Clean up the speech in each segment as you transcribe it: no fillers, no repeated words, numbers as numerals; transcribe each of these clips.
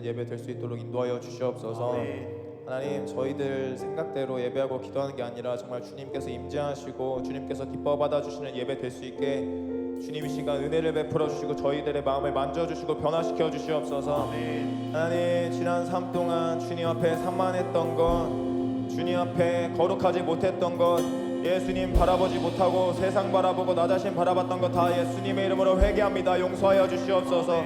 예배 될 수 있도록 인도하여 주시옵소서. 하나님, 저희들 생각대로 예배하고 기도하는 게 아니라 정말 주님께서 임재하시고 주님께서 기뻐 받아주시는 예배 될 수 있게 주님 이 시간 은혜를 베풀어 주시고 저희들의 마음을 만져주시고 변화시켜 주시옵소서. 하나님, 지난 삶 동안 주님 앞에 산만했던 것, 주님 앞에 거룩하지 못했던 것, 예수님 바라보지 못하고 세상 바라보고 나 자신 바라봤던 것 다 예수님의 이름으로 회개합니다. 용서하여 주시옵소서.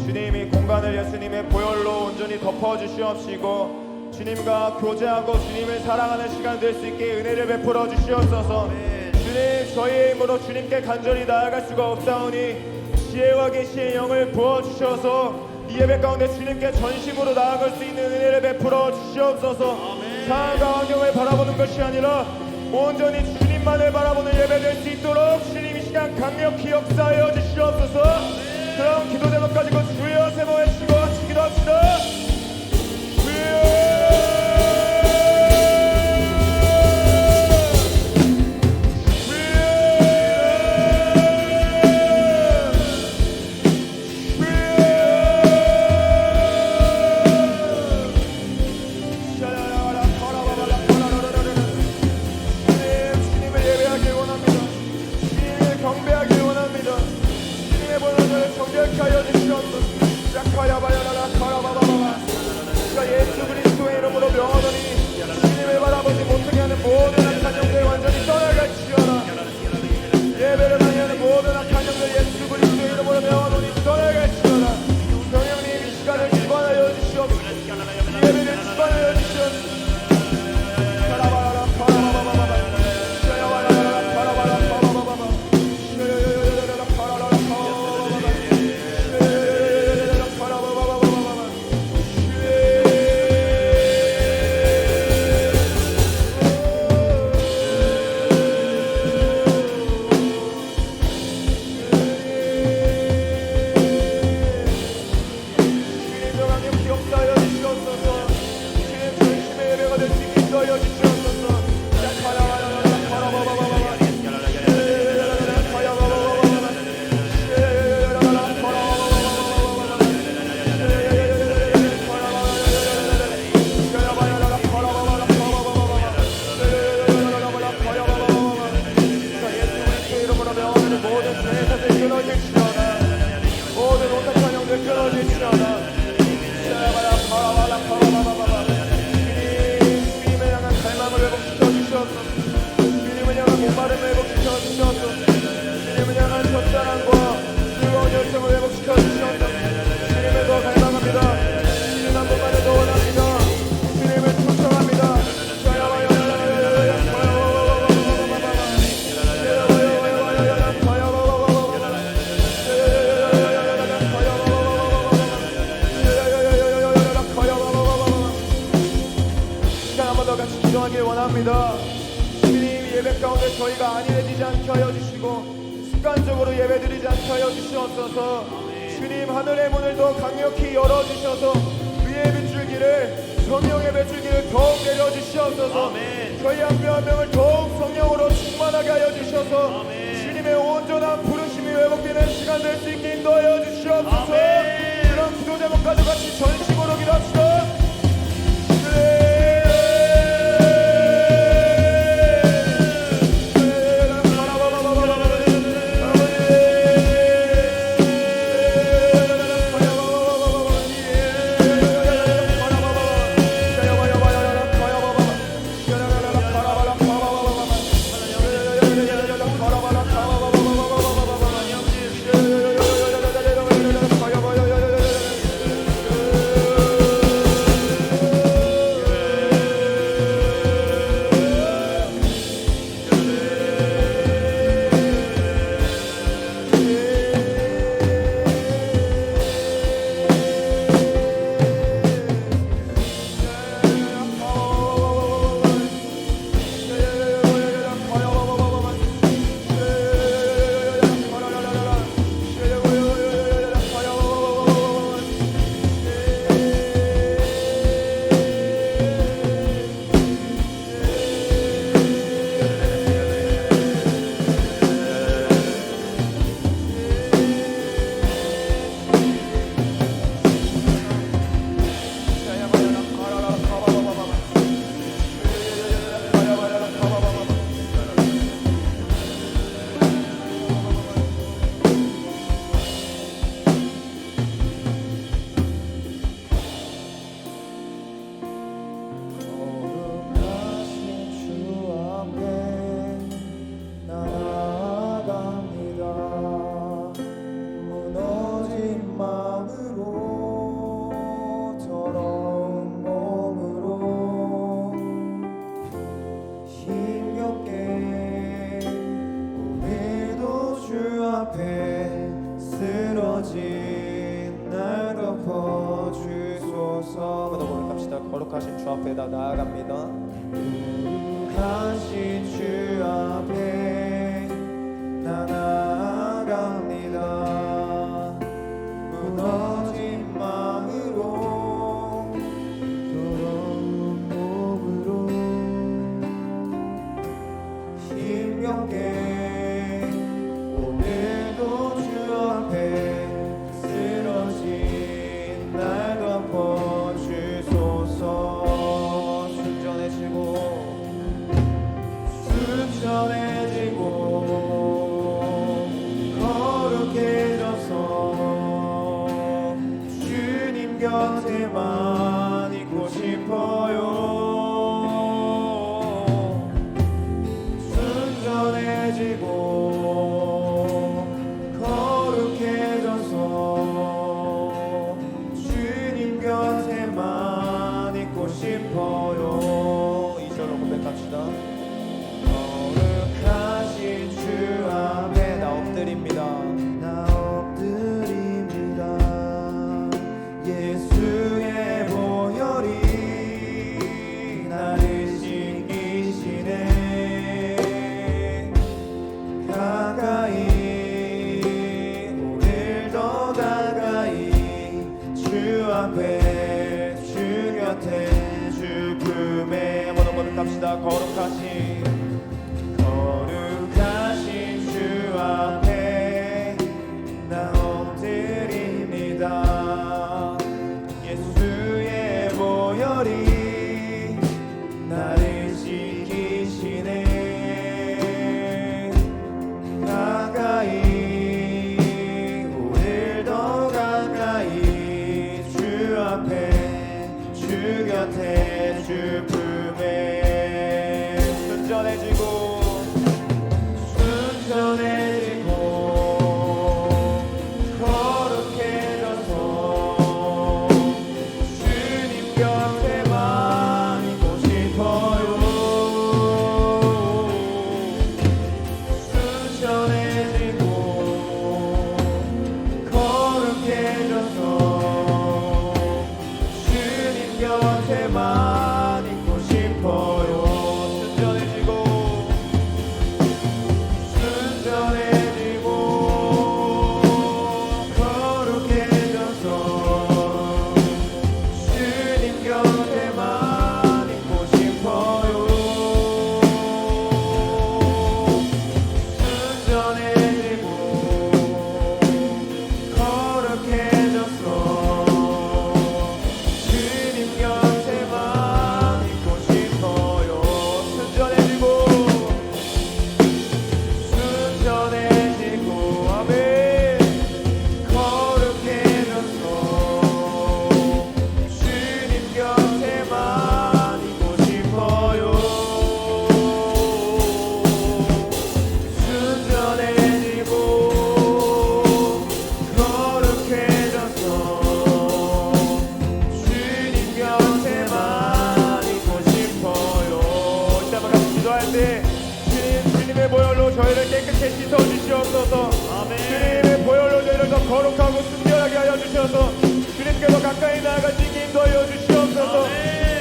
주님이 공간을 예수님의 보혈로 온전히 덮어 주시옵시고 주님과 교제하고 주님을 사랑하는 시간 될 수 있게 은혜를 베풀어 주시옵소서. 주님, 저희의 힘으로 주님께 간절히 나아갈 수가 없사오니 지혜와 계시의 영을 부어주셔서 이 예배 가운데 주님께 전심으로 나아갈 수 있는 은혜를 베풀어 주시옵소서. 상황과 환경을 바라보는 것이 아니라 온전히 주님만을 바라보는 예배 될 수 있도록 주님 이 시간 강력히 역사하여 주시옵소서. 그럼 기도 제목 가지고 주여 세 번 외치고 같이 기도합시다. 주여. 예수 그리스도의 이름으로 명하노니 주님을 바라보지 못하게 하는 모든 악한 영들 완전히 떠나갈지어다. 예배를 많이 하는 모든 악한 영들 예수 그리스도의 이름으로 명하노니 떠나갈지어다. 성령님, 이 시간을 주관하여 주시옵소서. 이 예배를 주관하여 주시옵소서. 주님, 예배 가운데 저희가 안일해지지 않게 하여 주시고 습관적으로 예배드리지 않게 하여 주시옵소서. 주님, 하늘의 문을 더 강력히 열어주셔서 위의 빗줄기를, 성령의 빗줄기를 더욱 내려주시옵소서. 저희 한 명 한 명을 더욱 성령으로 충만하게 하여 주셔서 주님의 온전한 부르심이 회복되는 시간 될 수 있게 인도하여 주시옵소서. 그럼 기도 제목까지 같이 전심으로 기도합시다. 거룩하신 주 앞에 다 나아갑니다. 거룩하신 주 앞에 나 나아갑니다. 무너진 마음으로 더러운 몸으로 힘겹게 오늘도 주 앞에 쓰러진 날 덮어주소서. 순전해지고 거룩해져서 주님 곁에만 있고 싶어요. 순전해지고 거룩해져서 주님 곁에만 있고 싶어요. 2절로 고백합시다. 거룩하신 주 앞에 나 엎드립니다. 나 엎드립니다. 예수의 보혈이 나를 씻기시네. 가까이 오늘 더 가까이 주 앞에 주 곁에 주 품에 한번 고백합시다. 거룩하신 주 앞에 나 엎드립니다. 예수의 보혈이 나를 지키시네. 가까이 오늘 더 가까이 주 앞에 주 곁에 주 품에 순전해지고 거룩해져서 주님 곁에만 있고 싶어요. 순전해지고 거룩해져서 주님 곁에만 있고 싶어요. 주님의 보혈로 저희를 깨끗이 씻어 주시옵소서. 주님의 보혈로 저희를 더 거룩하고 순결하게 하여 주셔서 주님께서 가까이 나아가시기 인도하여 주시옵소서.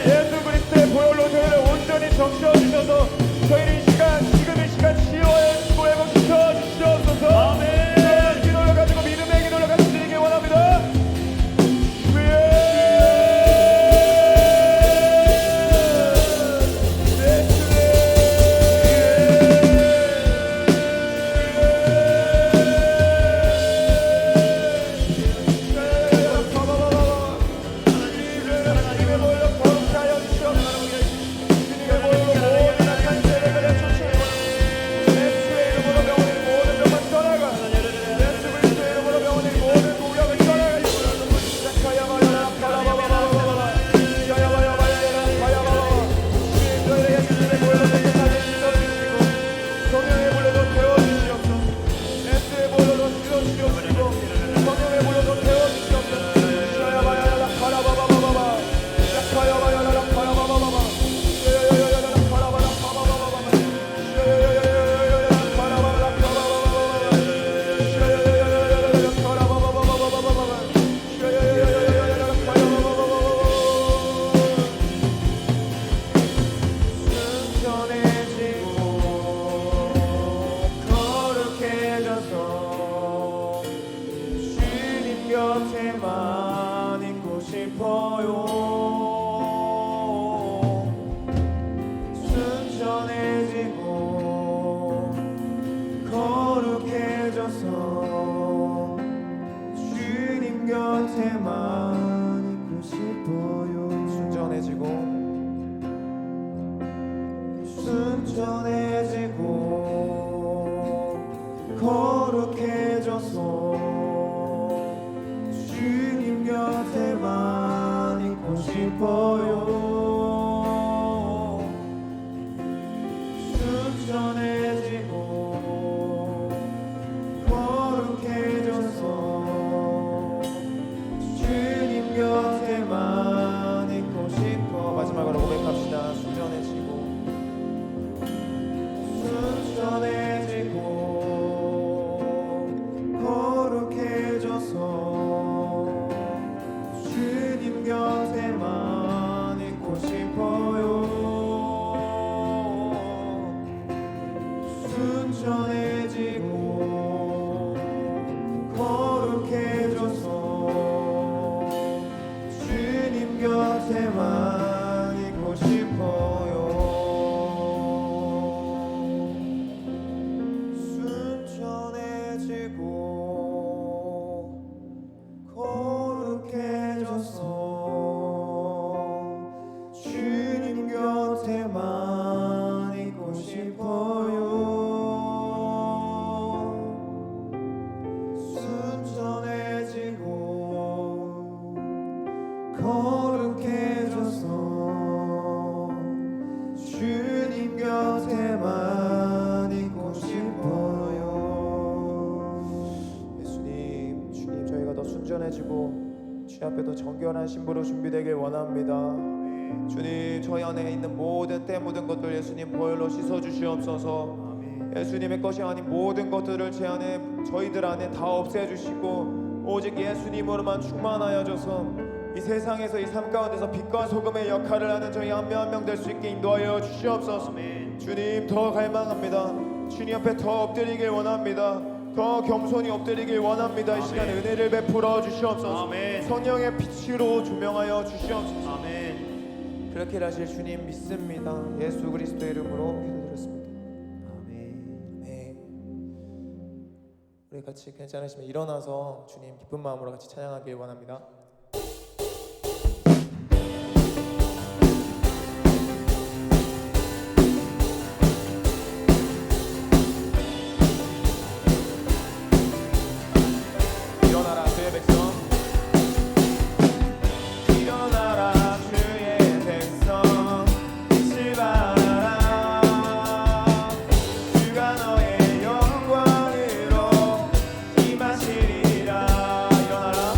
예수 그리스도의 보혈로 저희를 온전히 적셔 주셔서 저희는 이 시간 치유하여 주시고 회복시켜 주시옵소서. 기도를 가지고 믿음의 기도를 같이 드리기 원합니다. 순전해지고 거룩해져서 주님 곁에만 있고 싶어요. 순전해지고 거룩해져서 주님 곁에만 있고 싶어요. 순전해지고 거룩해져서 주님 곁에만 있고 싶어. 마지막으로 고백합시다. 순전해지고 거룩해져서 주님 곁에만 있고 싶어요. 순전해지고 거룩해져서 주님 곁에만 있고 싶어요. 순전해지고 거룩해져서 주님 곁에만 있고 싶어요. 순전해지고 거룩해져서 주님 곁에만 있고 싶어요. 주님 저희가 더 순전해지고 주 앞에 더 정결한 신부로 준비되길 원합니다. 주님 저희 안에 있는 모든 때 묻은 것들 예수님 보혈로 씻어 주시옵소서. 예수님의 것이 아닌 모든 것들을 제 안에 저희들 안에 다 없애주시고 오직 예수님으로만 충만하여져서 이 세상에서 이 삶 가운데서 빛과 소금의 역할을 하는 저희 한 명 한 명 될 수 있게 인도하여 주시옵소서. 주님 더 갈망합니다. 주님 앞에 더 엎드리길 원합니다. 더 겸손히 엎드리길 원합니다. 이 시간 은혜를 베풀어 주시옵소서. 성령의 빛으로 조명하여 주시옵소서. 아멘. 그렇게 하실 주님 믿습니다. 예수 그리스도의 이름으로 기도드렸습니다. 아멘. 우리 같이 괜찮으시면 일어나서 주님 기쁜 마음으로 같이 찬양하길 원합니다. 일어나라 주의 백성, 일어나라 주의 백성, 빛을 발하라. 주가 너의 영광으로 임하시리라. 일어나라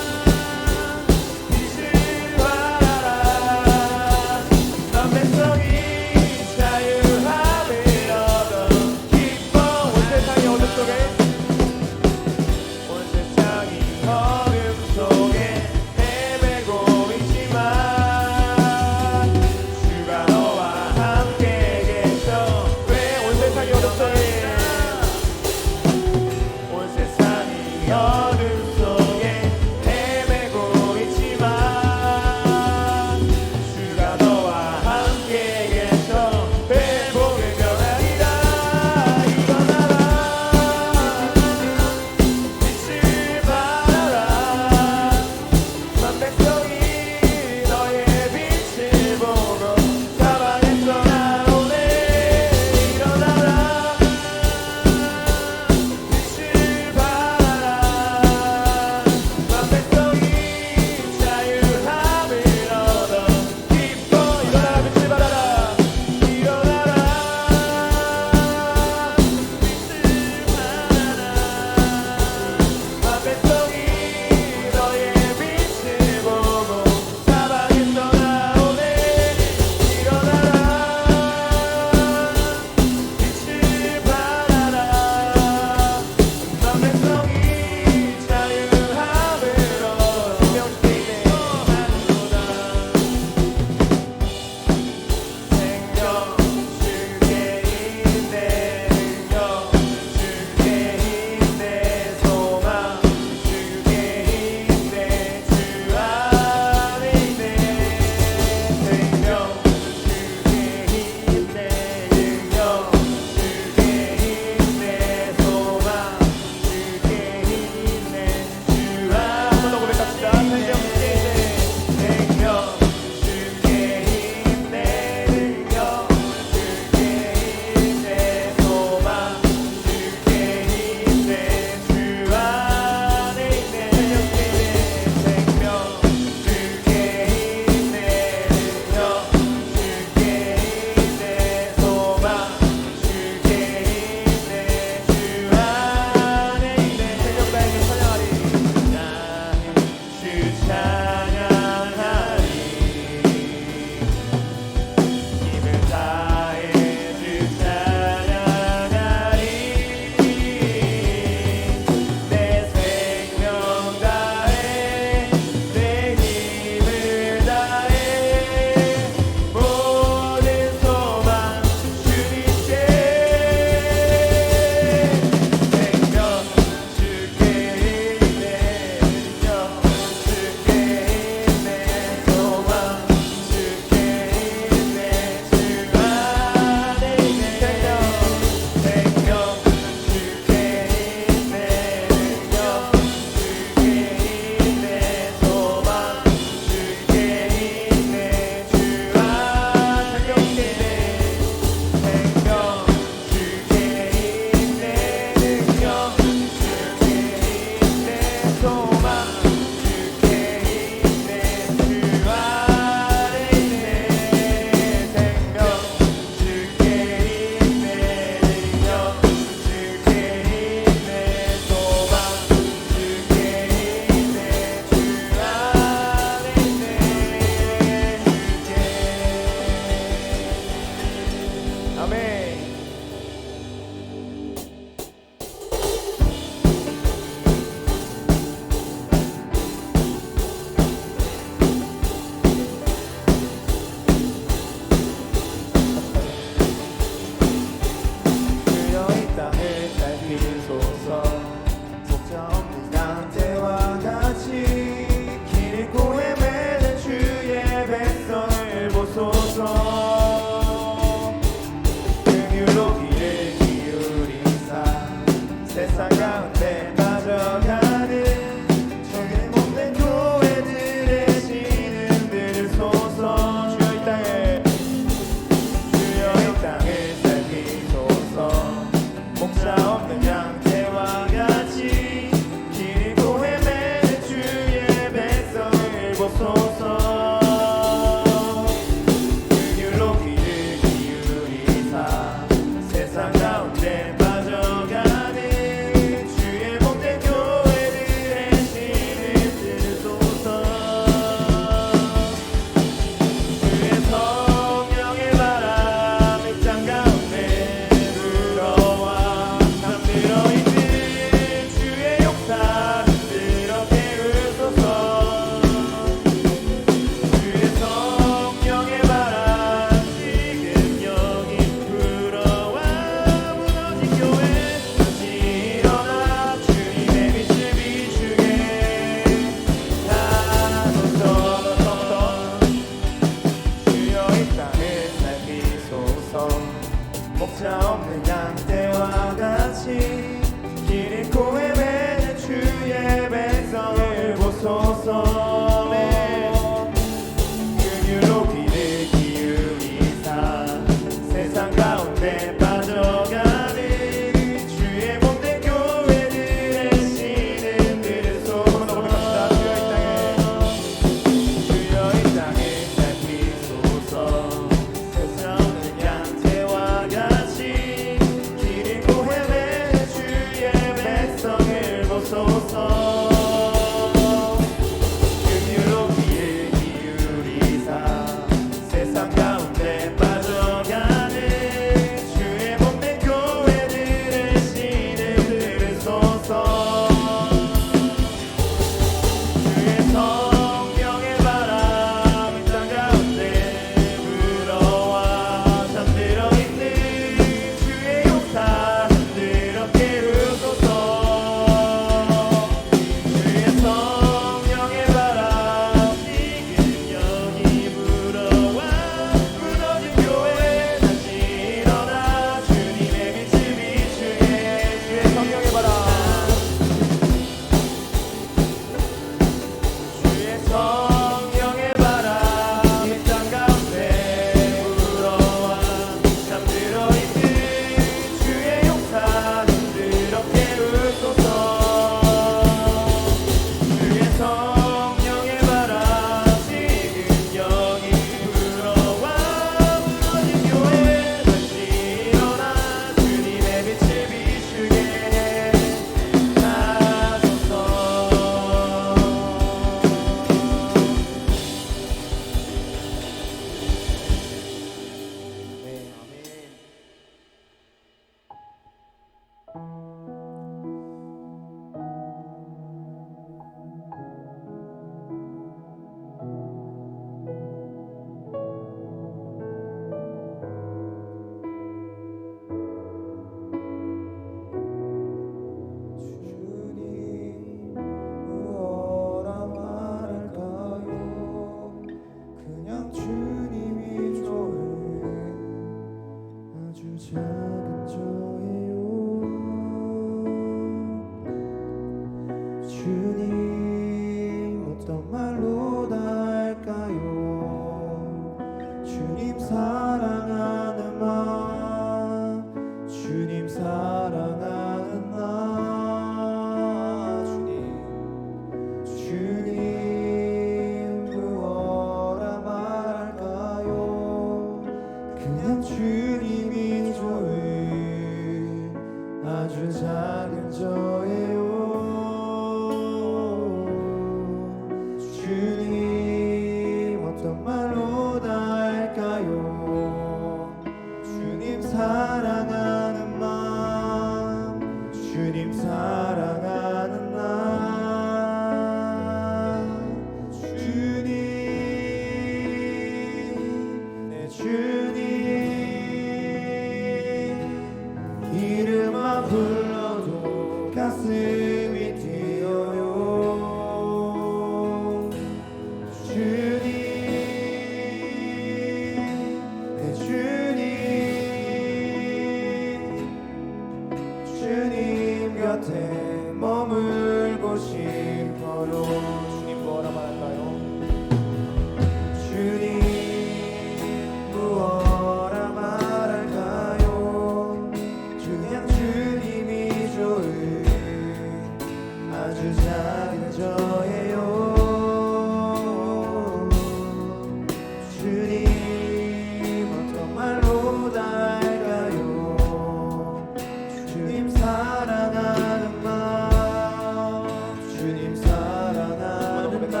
사랑하는 나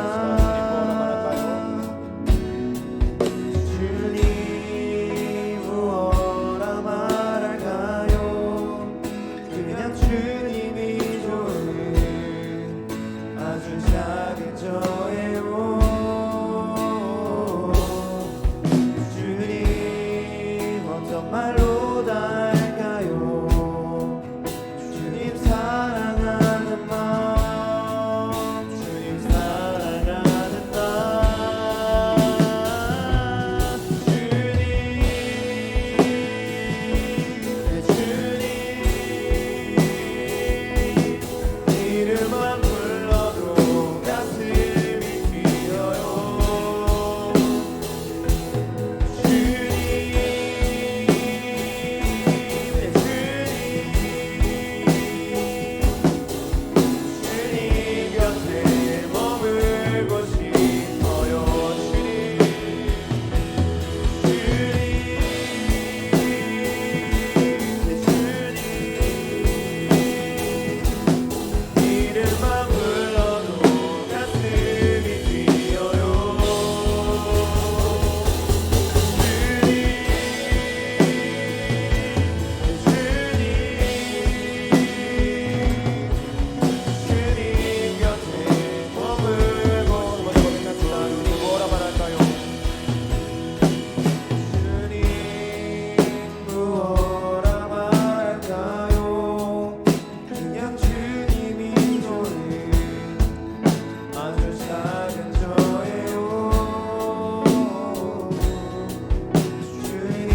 주님 무엇라 말할까요 그냥 주님이 좋은 아주 작은 저예요 주님 어떤 말로 다 할까요 주님 사랑하는 마음 주님 사랑하는 나 주님 내 주님 이름만 불러도 가슴이 뛰어요 주님 내 주님 곁에 머물고 싶어요 주님 내 주님 이름만 불러도 가슴이 뛰어요 주님 곁에 머물고 주님 뭐라 말할까요 주님 무엇라 말할까요 그냥 주님이 좋은 아주 작은 저예요 주님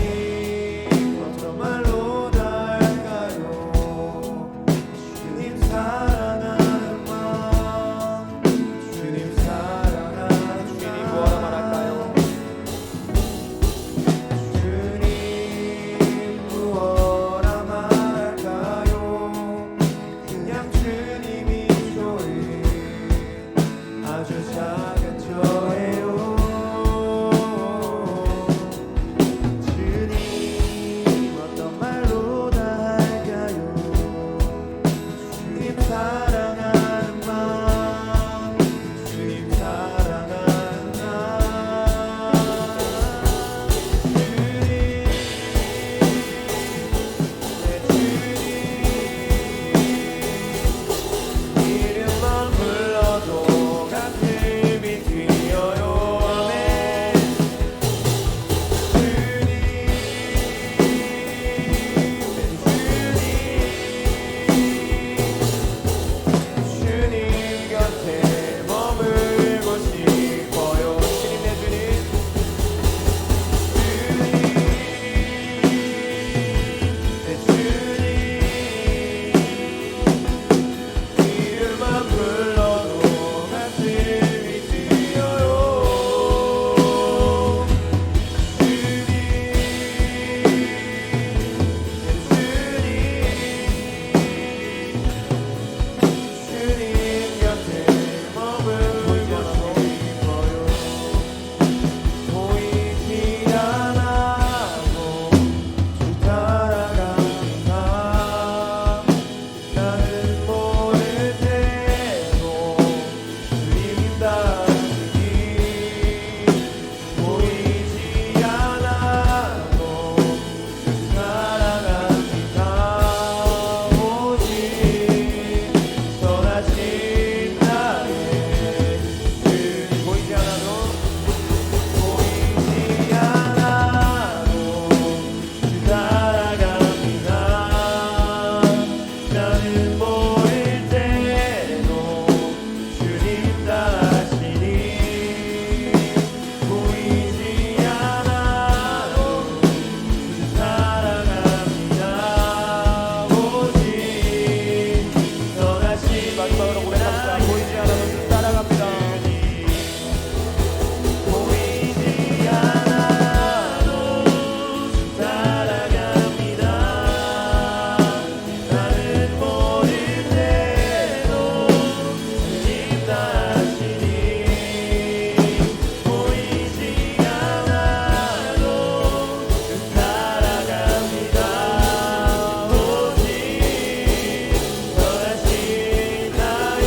어떤 말로 다 할까요 주님 사랑하는 마음 주님 사랑하는 주님 뭐라 말할까요 주님 무엇라 말할까요 그냥 주님이 좋은 아주 작은 저예요 주님 어떤 말로 다 할까요 주님 사랑하는 마음 주님 사랑하는 나 주님 내 주님 이름만 불러도 가슴이 뛰어요 아멘 주님 주님 곁에 머물고 싶어요 주님 내 주님 내 주님 이름만 불러도 가슴이 뛰어요 주님 주님 곁에 머물고 싶어요 보이지 않아도 주 따라갑니다 나는 모를 때도 주님 따르니 보이지 않아도 주 따라갑니다 오직 선하신 나의 주님 보이지 않아도 주 따라갑니다 나는 모를 때도 주님 따시니 보이지 않아도 주 따라갑니다 오직 선하신 마지막으로 고백합시다 보이지 않아도 주 따라갑니다 보이지 않아도 주 따라갑니다 나는 모를 때도 주님 따시니 보이지 않아도 주 따라갑니다 오직 선하신 나의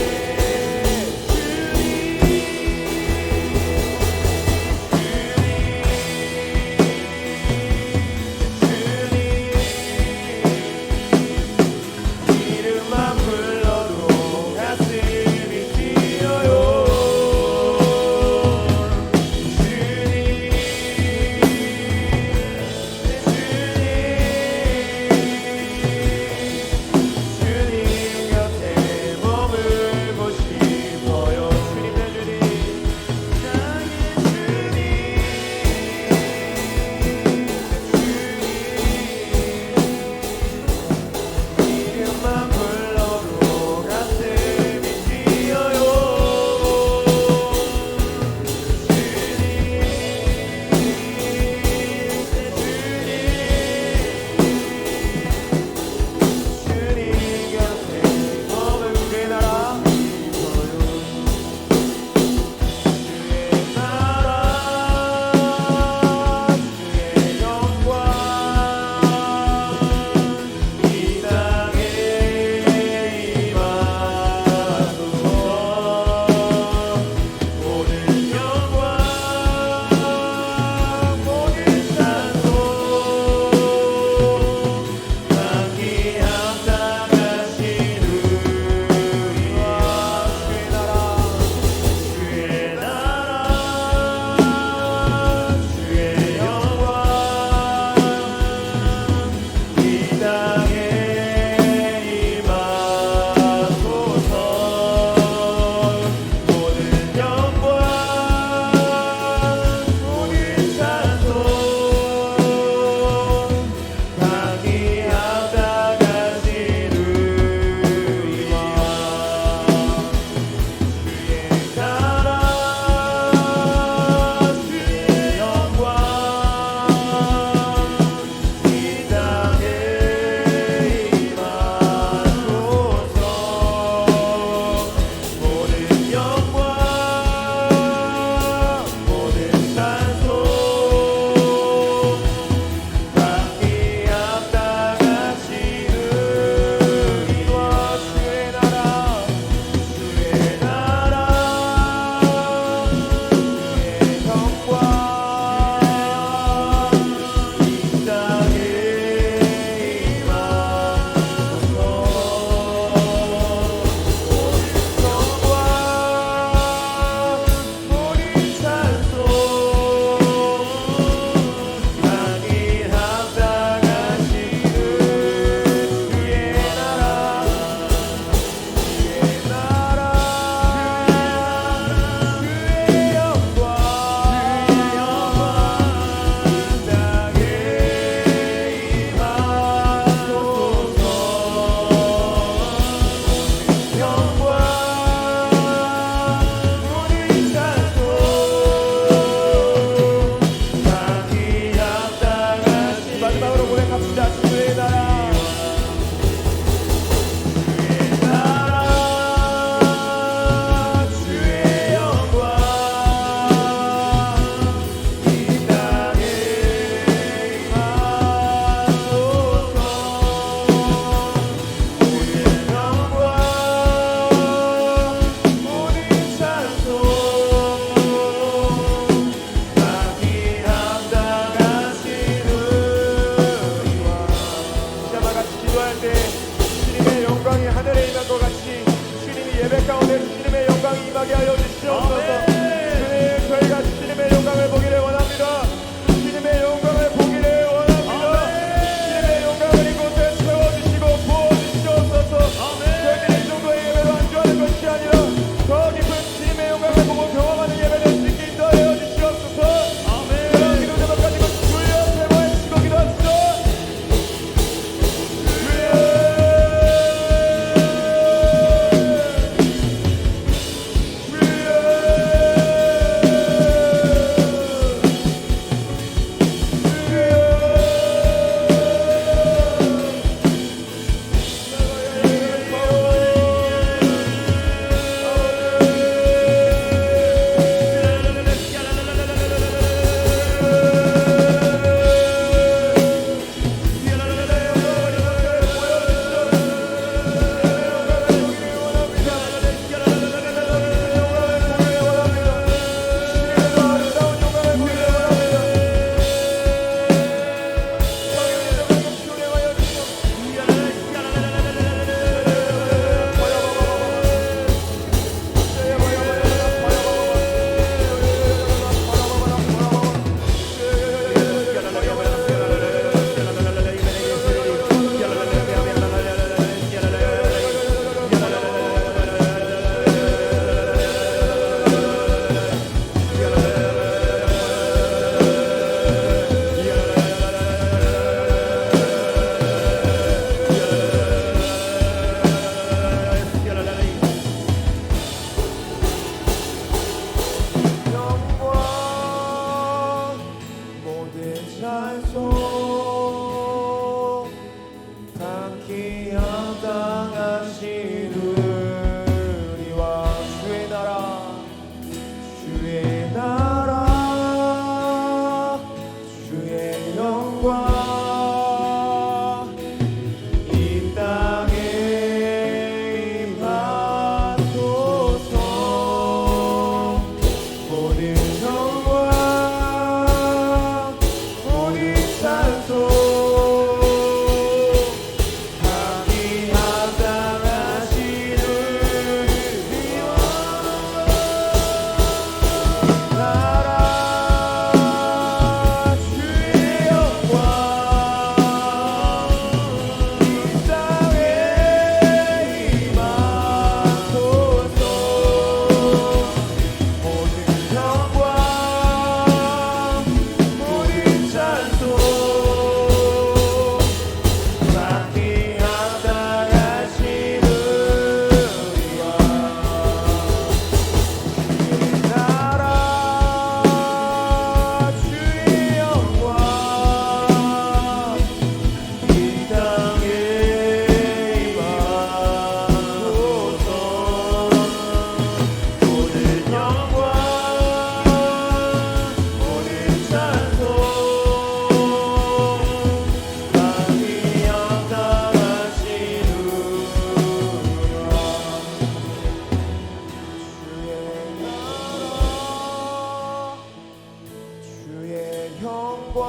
영광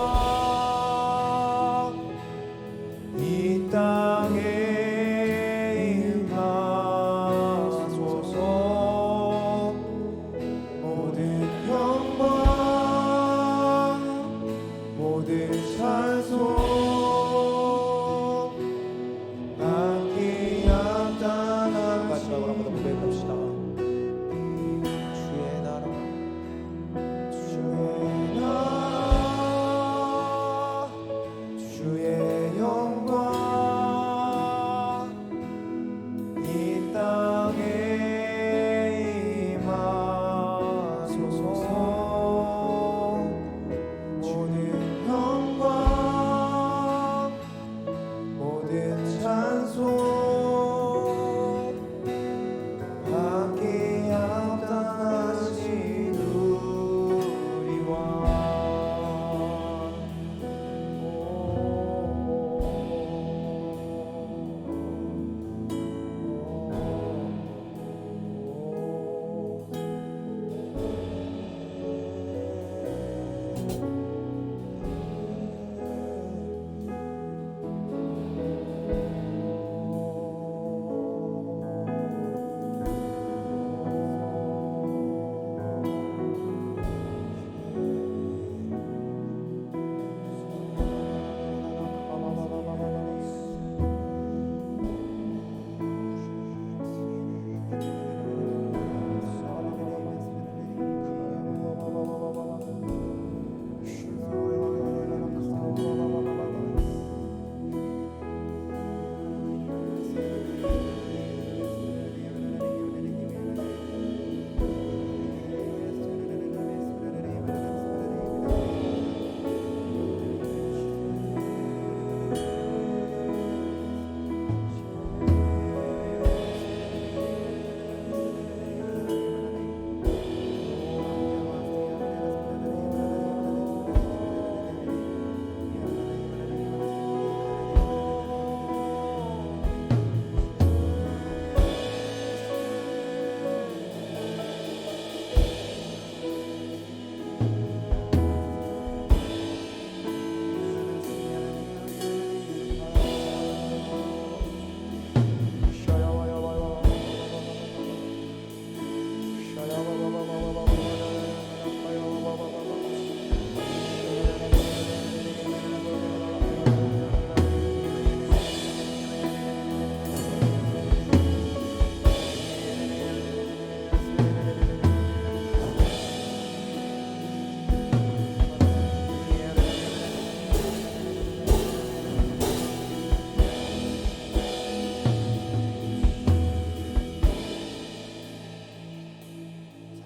이 땅에 임하소서. 모든 영광 모든 찬송 받기 합당하신 마지막으로 한번 더 고백합시다. 주의 나라 주의 영광 이 땅에 임하소서. 모든 영광 모든 찬송 받기 합당하신 우리 왕.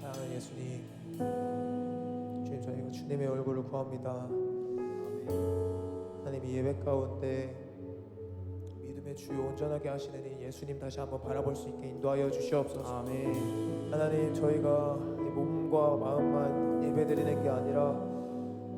사랑하는 예수님, 주님 저희가 주님의 얼굴을 구합니다. 하나님 이 예배 가운데 믿음의 주요 온전하게 하시는 이 예수님 다시 한번 바라볼 수 있게 인도하여 주시옵소서. 아멘. 하나님 저희가 이 몸과 마음만 예배드리는 게 아니라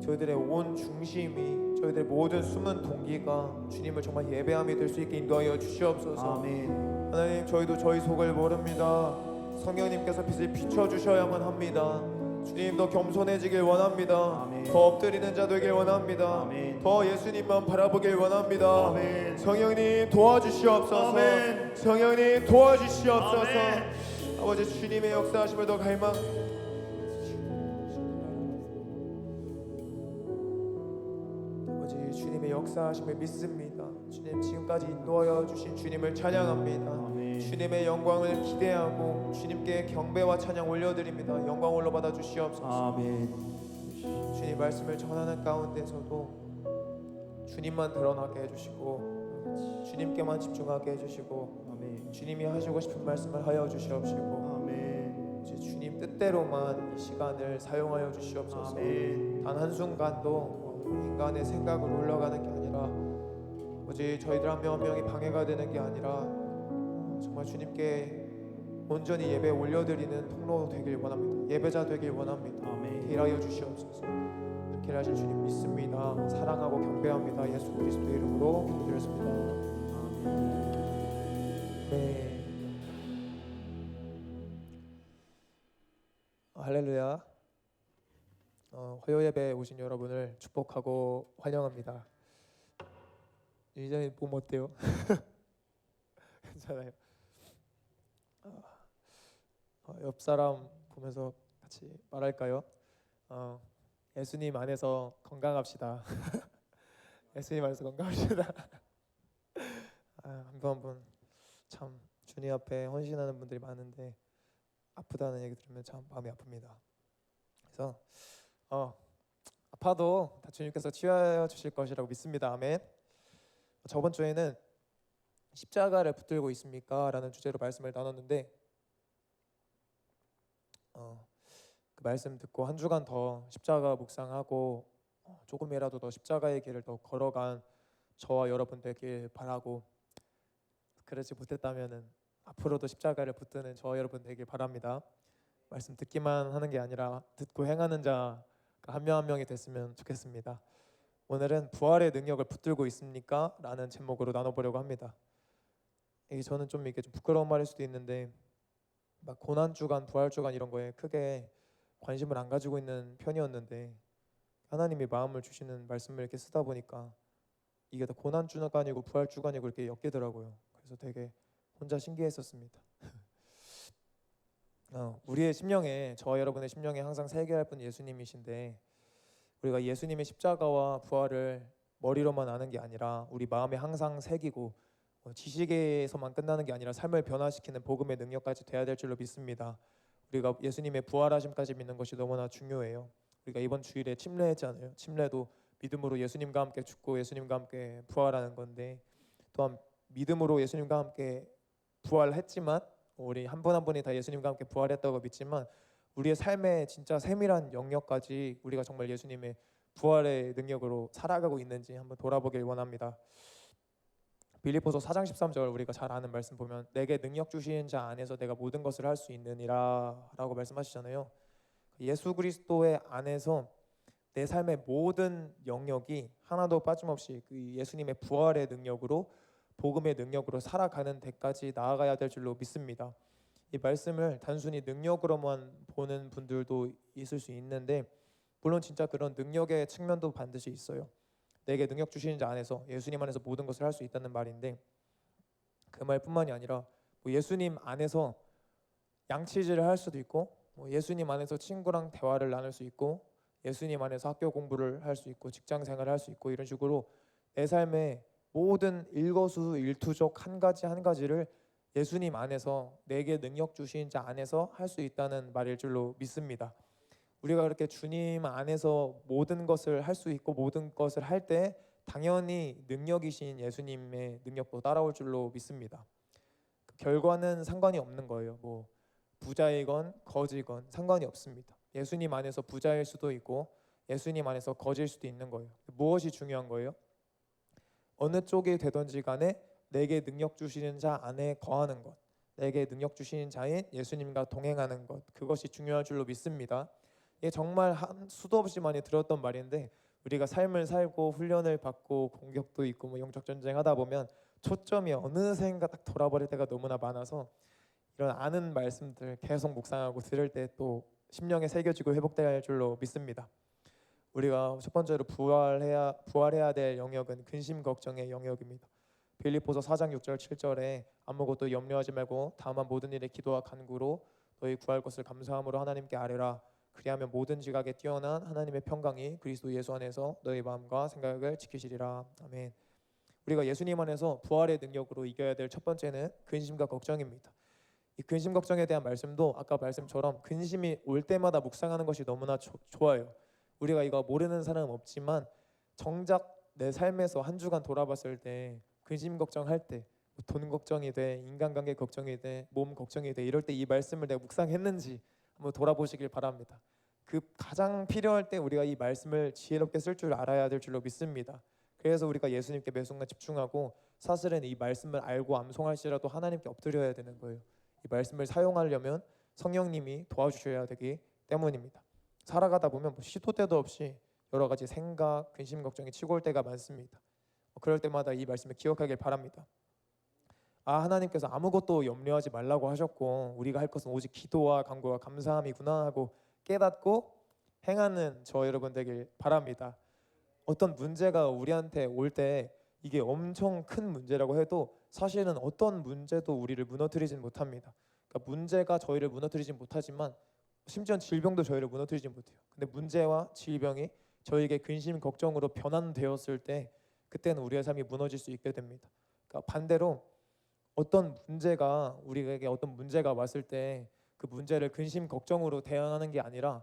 저희들의 온 중심이 저희들의 모든 숨은 동기가 주님을 정말 예배함이 될 수 있게 인도하여 주시옵소서. 아멘. 하나님 저희도 저희 속을 모릅니다. 성령님께서 빛을 비춰주셔야만 합니다. 주님 더 겸손해지길 원합니다. 아멘. 더 엎드리는 자 되길 원합니다. 아멘. 더 예수님만 바라보길 원합니다. 아멘. 성령님 도와주시옵소서. 아멘. 성령님 도와주시옵소서. 아멘. 아버지 주님의 역사하심을 더 갈망. 아버지 주님의 역사하심을 믿습니다. 주님 지금까지 인도하여 주신 주님을 찬양합니다. 아멘. 주님의 영광을 기대하고 주님께 경배와 찬양 올려드립니다. 영광 올려 받아 주시옵소서. 아멘. 주님 말씀을 전하는 가운데서도 주님만 드러나게 해주시고 주님께만 집중하게 해주시고 아멘. 주님이 하시고 싶은 말씀을 하여 주시옵시고 아멘. 이제 주님 뜻대로만 이 시간을 사용하여 주시옵소서. 아멘. 단 한순간도 인간의 생각으로 흘러가는 게 아니라 오직 저희들 한 명 한 명이 방해가 되는 게 아니라 정말 주님께 온전히 예배 올려드리는 통로 되길 원합니다. 예배자 되길 원합니다. 아멘. 일하여 주시옵소서. 그렇게 하실 주님 믿습니다. 사랑하고 경배합니다. 예수 그리스도의 이름으로 기도드렸습니다. 네. 할렐루야. 화요 예배에 오신 여러분을 축복하고 환영합니다. 이전에 보면 어때요? 괜찮아요. 옆 사람 보면서 같이 말할까요? 예수님 안에서 건강합시다. 예수님 안에서 건강합시다. 한 분 한 분 참 주님 앞에 헌신하는 분들이 많은데 아프다는 얘기 들으면 참 마음이 아픕니다. 그래서 아파도 다 주님께서 치유하여 주실 것이라고 믿습니다. 아멘. 저번 주에는 십자가를 붙들고 있습니까? 라는 주제로 말씀을 나눴는데 그 말씀 듣고 한 주간 더 십자가 묵상하고 조금이라도 더 십자가의 길을 더 걸어간 저와 여러분 되길 바라고, 그러지 못했다면은 앞으로도 십자가를 붙드는 저와 여러분 되길 바랍니다. 말씀 듣기만 하는 게 아니라 듣고 행하는 자가 한 명 한 명이 됐으면 좋겠습니다. 오늘은 부활의 능력을 붙들고 있습니까? 라는 제목으로 나눠보려고 합니다. 이게 저는 좀 이게 좀 부끄러운 말일 수도 있는데 막 고난 주간, 부활 주간 이런 거에 크게 관심을 안 가지고 있는 편이었는데 하나님이 마음을 주시는 말씀을 이렇게 쓰다 보니까 이게 다 고난 주간이고 부활 주간이고 이렇게 엮이더라고요. 그래서 되게 혼자 신기했었습니다. 우리의 심령에, 저와 여러분의 심령에 항상 새겨야 할 분 예수님이신데 우리가 예수님의 십자가와 부활을 머리로만 아는 게 아니라 우리 마음에 항상 새기고 지식에서만 끝나는 게 아니라 삶을 변화시키는 복음의 능력까지 돼야 될 줄로 믿습니다. 우리가 예수님의 부활하심까지 믿는 것이 너무나 중요해요. 우리가 이번 주일에 침례했잖아요. 침례도 믿음으로 예수님과 함께 죽고 예수님과 함께 부활하는 건데, 또한 믿음으로 예수님과 함께 부활했지만 우리 한 분 한 분이 다 예수님과 함께 부활했다고 믿지만 우리의 삶의 진짜 세밀한 영역까지 우리가 정말 예수님의 부활의 능력으로 살아가고 있는지 한번 돌아보길 원합니다. 빌립보서 4장 13절 우리가 잘 아는 말씀 보면 내게 능력 주신 자 안에서 내가 모든 것을 할 수 있느니라 라고 말씀하시잖아요. 예수 그리스도의 안에서 내 삶의 모든 영역이 하나도 빠짐없이 그 예수님의 부활의 능력으로, 복음의 능력으로 살아가는 데까지 나아가야 될 줄로 믿습니다. 이 말씀을 단순히 능력으로만 보는 분들도 있을 수 있는데 물론 진짜 그런 능력의 측면도 반드시 있어요. 내게 능력 주시는 자 안에서, 예수님 안에서 모든 것을 할 수 있다는 말인데 그 말뿐만이 아니라 예수님 안에서 양치질을 할 수도 있고 예수님 안에서 친구랑 대화를 나눌 수 있고 예수님 안에서 학교 공부를 할 수 있고 직장 생활을 할 수 있고 이런 식으로 내 삶의 모든 일거수일투족 한 가지 한 가지를 예수님 안에서, 내게 능력 주신 자 안에서 할 수 있다는 말일 줄로 믿습니다. 우리가 그렇게 주님 안에서 모든 것을 할 수 있고 모든 것을 할 때 당연히 능력이신 예수님의 능력도 따라올 줄로 믿습니다. 그 결과는 상관이 없는 거예요. 부자이건 거지건 상관이 없습니다. 예수님 안에서 부자일 수도 있고 예수님 안에서 거지일 수도 있는 거예요. 무엇이 중요한 거예요? 어느 쪽이 되든지 간에 내게 능력 주시는 자 안에 거하는 것, 내게 능력 주시는 자인 예수님과 동행하는 것, 그것이 중요한 줄로 믿습니다. 이게 정말 수도 없이 많이 들었던 말인데 우리가 삶을 살고 훈련을 받고 공격도 있고 영적 전쟁 하다 보면 초점이 어느샌가 딱 돌아버릴 때가 너무나 많아서 이런 아는 말씀들 계속 묵상하고 들을 때 또 심령에 새겨지고 회복될 줄로 믿습니다. 우리가 첫 번째로 부활해야 될 영역은 근심 걱정의 영역입니다. 빌립보서 4장 6절 7절에 아무것도 염려하지 말고 다만 모든 일에 기도와 간구로 너희 구할 것을 감사함으로 하나님께 아뢰라. 그리하면 모든 지각에 뛰어난 하나님의 평강이 그리스도 예수 안에서 너희 마음과 생각을 지키시리라. 아멘. 우리가 예수님 안에서 부활의 능력으로 이겨야 될 첫 번째는 근심과 걱정입니다. 이 근심 걱정에 대한 말씀도 아까 말씀처럼 근심이 올 때마다 묵상하는 것이 너무나 좋아요. 우리가 이거 모르는 사람은 없지만 정작 내 삶에서 한 주간 돌아봤을 때 근심 걱정할 때 돈 걱정이 돼, 인간관계 걱정이 돼, 몸 걱정이 돼, 이럴 때 이 말씀을 내가 묵상했는지 한번 돌아보시길 바랍니다. 그 가장 필요할 때 우리가 이 말씀을 지혜롭게 쓸 줄 알아야 될 줄로 믿습니다. 그래서 우리가 예수님께 매 순간 집중하고 사실은 이 말씀을 알고 암송할지라도 하나님께 엎드려야 되는 거예요. 이 말씀을 사용하려면 성령님이 도와주셔야 되기 때문입니다. 살아가다 보면 시도 때도 없이 여러 가지 생각, 근심, 걱정이 치고 올 때가 많습니다. 그럴 때마다 이 말씀을 기억하길 바랍니다. 하나님께서 아무것도 염려하지 말라고 하셨고 우리가 할 것은 오직 기도와 간구와 감사함이구나 하고 깨닫고 행하는 저 여러분 되길 바랍니다. 어떤 문제가 우리한테 올 때 이게 엄청 큰 문제라고 해도 사실은 어떤 문제도 우리를 무너뜨리진 못합니다. 그러니까 문제가 저희를 무너뜨리진 못하지만 심지어 질병도 저희를 무너뜨리지 못해요. 근데 문제와 질병이 저에게 근심 걱정으로 변환되었을 때 그때는 우리의 삶이 무너질 수 있게 됩니다. 그러니까 반대로 어떤 문제가 우리에게 어떤 문제가 왔을 때 그 문제를 근심 걱정으로 대응하는 게 아니라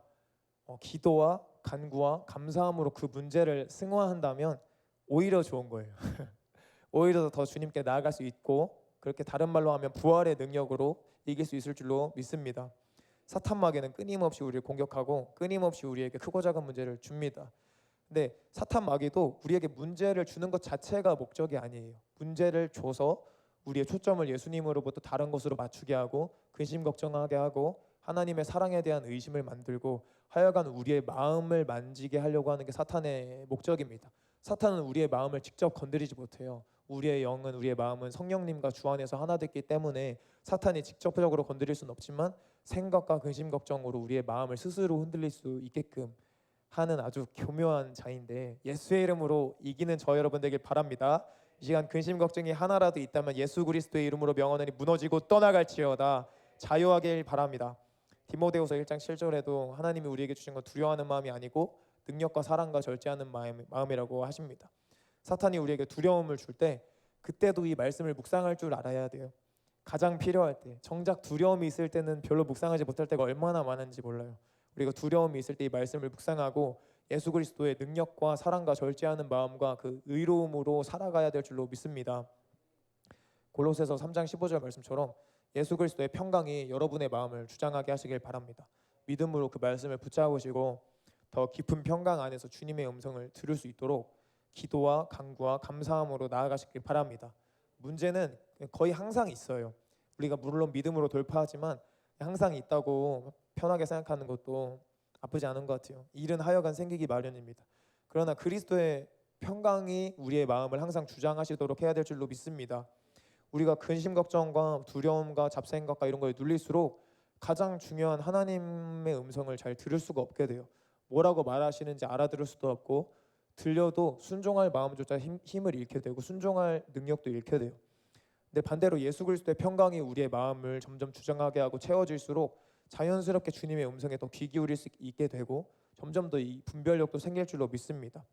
기도와 간구와 감사함으로 그 문제를 승화한다면 오히려 좋은 거예요. 오히려 더 주님께 나아갈 수 있고 그렇게 다른 말로 하면 부활의 능력으로 이길 수 있을 줄로 믿습니다. 사탄 마귀는 끊임없이 우리를 공격하고 끊임없이 우리에게 크고 작은 문제를 줍니다. 근데 사탄 마귀도 우리에게 문제를 주는 것 자체가 목적이 아니에요. 문제를 줘서 우리의 초점을 예수님으로부터 다른 곳으로 맞추게 하고 근심 걱정하게 하고 하나님의 사랑에 대한 의심을 만들고 하여간 우리의 마음을 만지게 하려고 하는 게 사탄의 목적입니다. 사탄은 우리의 마음을 직접 건드리지 못해요. 우리의 영은 우리의 마음은 성령님과 주 안에서 하나 됐기 때문에 사탄이 직접적으로 건드릴 수는 없지만 생각과 근심 걱정으로 우리의 마음을 스스로 흔들릴 수 있게끔 하는 아주 교묘한 자인데 예수의 이름으로 이기는 저 여러분 되길 바랍니다. 이 시간 근심 걱정이 하나라도 있다면 예수 그리스도의 이름으로 명하노니 무너지고 떠나갈지어다. 자유하길 바랍니다. 디모데후서 1장 7절에도 하나님이 우리에게 주신 건 두려워하는 마음이 아니고 능력과 사랑과 절제하는 마음이라고 하십니다. 사탄이 우리에게 두려움을 줄 때 그때도 이 말씀을 묵상할 줄 알아야 돼요. 가장 필요할 때, 정작 두려움이 있을 때는 별로 묵상하지 못할 때가 얼마나 많은지 몰라요. 우리가 두려움이 있을 때 이 말씀을 묵상하고 예수 그리스도의 능력과 사랑과 절제하는 마음과 그 의로움으로 살아가야 될 줄로 믿습니다. 골로새서 3장 15절 말씀처럼 예수 그리스도의 평강이 여러분의 마음을 주장하게 하시길 바랍니다. 믿음으로 그 말씀을 붙잡으시고 더 깊은 평강 안에서 주님의 음성을 들을 수 있도록 기도와 간구와 감사함으로 나아가시길 바랍니다. 문제는 거의 항상 있어요. 우리가 물론 믿음으로 돌파하지만 항상 있다고 편하게 생각하는 것도 나쁘지 않은 것 같아요. 일은 하여간 생기기 마련입니다. 그러나 그리스도의 평강이 우리의 마음을 항상 주장하시도록 해야 될 줄로 믿습니다. 우리가 근심 걱정과 두려움과 잡생각과 이런 거에 눌릴수록 가장 중요한 하나님의 음성을 잘 들을 수가 없게 돼요. 뭐라고 말하시는지 알아들을 수도 없고 들려도 순종할 마음조차 힘을 잃게 되고 순종할 능력도 잃게 돼요. 근데 반대로 예수 그리스도의 평강이 우리의 마음을 점점 주장하게 하고 채워질수록 자연스럽게 주님의 음성에 더 귀 기울일 수 있게 되고 점점 더 이 분별력도 생길 줄로 믿습니다.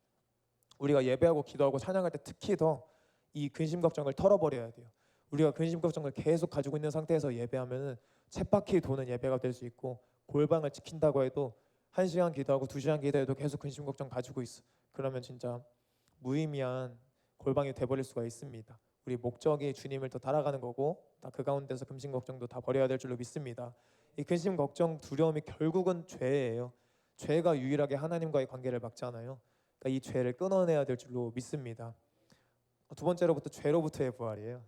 우리가 예배하고 기도하고 찬양할 때 특히 더 이 근심 걱정을 털어버려야 돼요. 우리가 근심 걱정을 계속 가지고 있는 상태에서 예배하면은 쳇바퀴 도는 예배가 될 수 있고 골방을 지킨다고 해도 1시간 기도하고 2시간 기도해도 계속 근심 걱정 가지고 있어. 그러면 진짜 무의미한 골방이 돼버릴 수가 있습니다. 우리 목적이 주님을 더 따라가는 거고 그 가운데서 근심 걱정도 다 버려야 될 줄로 믿습니다. 이 근심 걱정 두려움이 결국은 죄예요. 죄가 유일하게 하나님과의 관계를 막잖아요. 그러니까 이 죄를 끊어내야 될 줄로 믿습니다. 두 번째로부터 죄로부터의 부활이에요.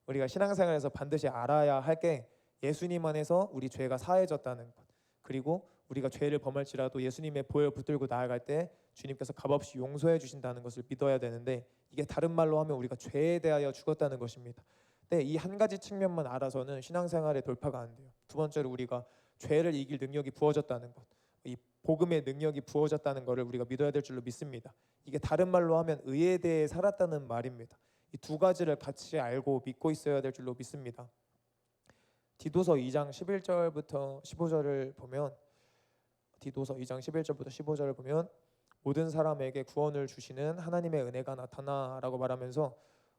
우리가 신앙생활에서 반드시 알아야 할 게 예수님 안에서 우리 죄가 사해졌다는 것, 그리고 우리가 죄를 범할지라도 예수님의 보혈 붙들고 나아갈 때 주님께서 값없이 용서해 주신다는 것을 믿어야 되는데 이게 다른 말로 하면 우리가 죄에 대하여 죽었다는 것입니다. 근데 이 한 가지 측면만 알아서는 신앙생활의 돌파가 안 돼요. 두 번째로 우리가 죄를 이길 능력이 부어졌다는 것, 이 복음의 능력이 부어졌다는 것을 우리가 믿어야 될 줄로 믿습니다. 이게 다른 말로 하면 의에 대해 살았다는 말입니다. 이 두 가지를 같이 알고 믿고 있어야 될 줄로 믿습니다. 디도서 2장 11절부터 15절을 보면 디도서 2장 11절부터 15절을 보면 모든 사람에게 구원을 주시는 하나님의 은혜가 나타나라고 말하면서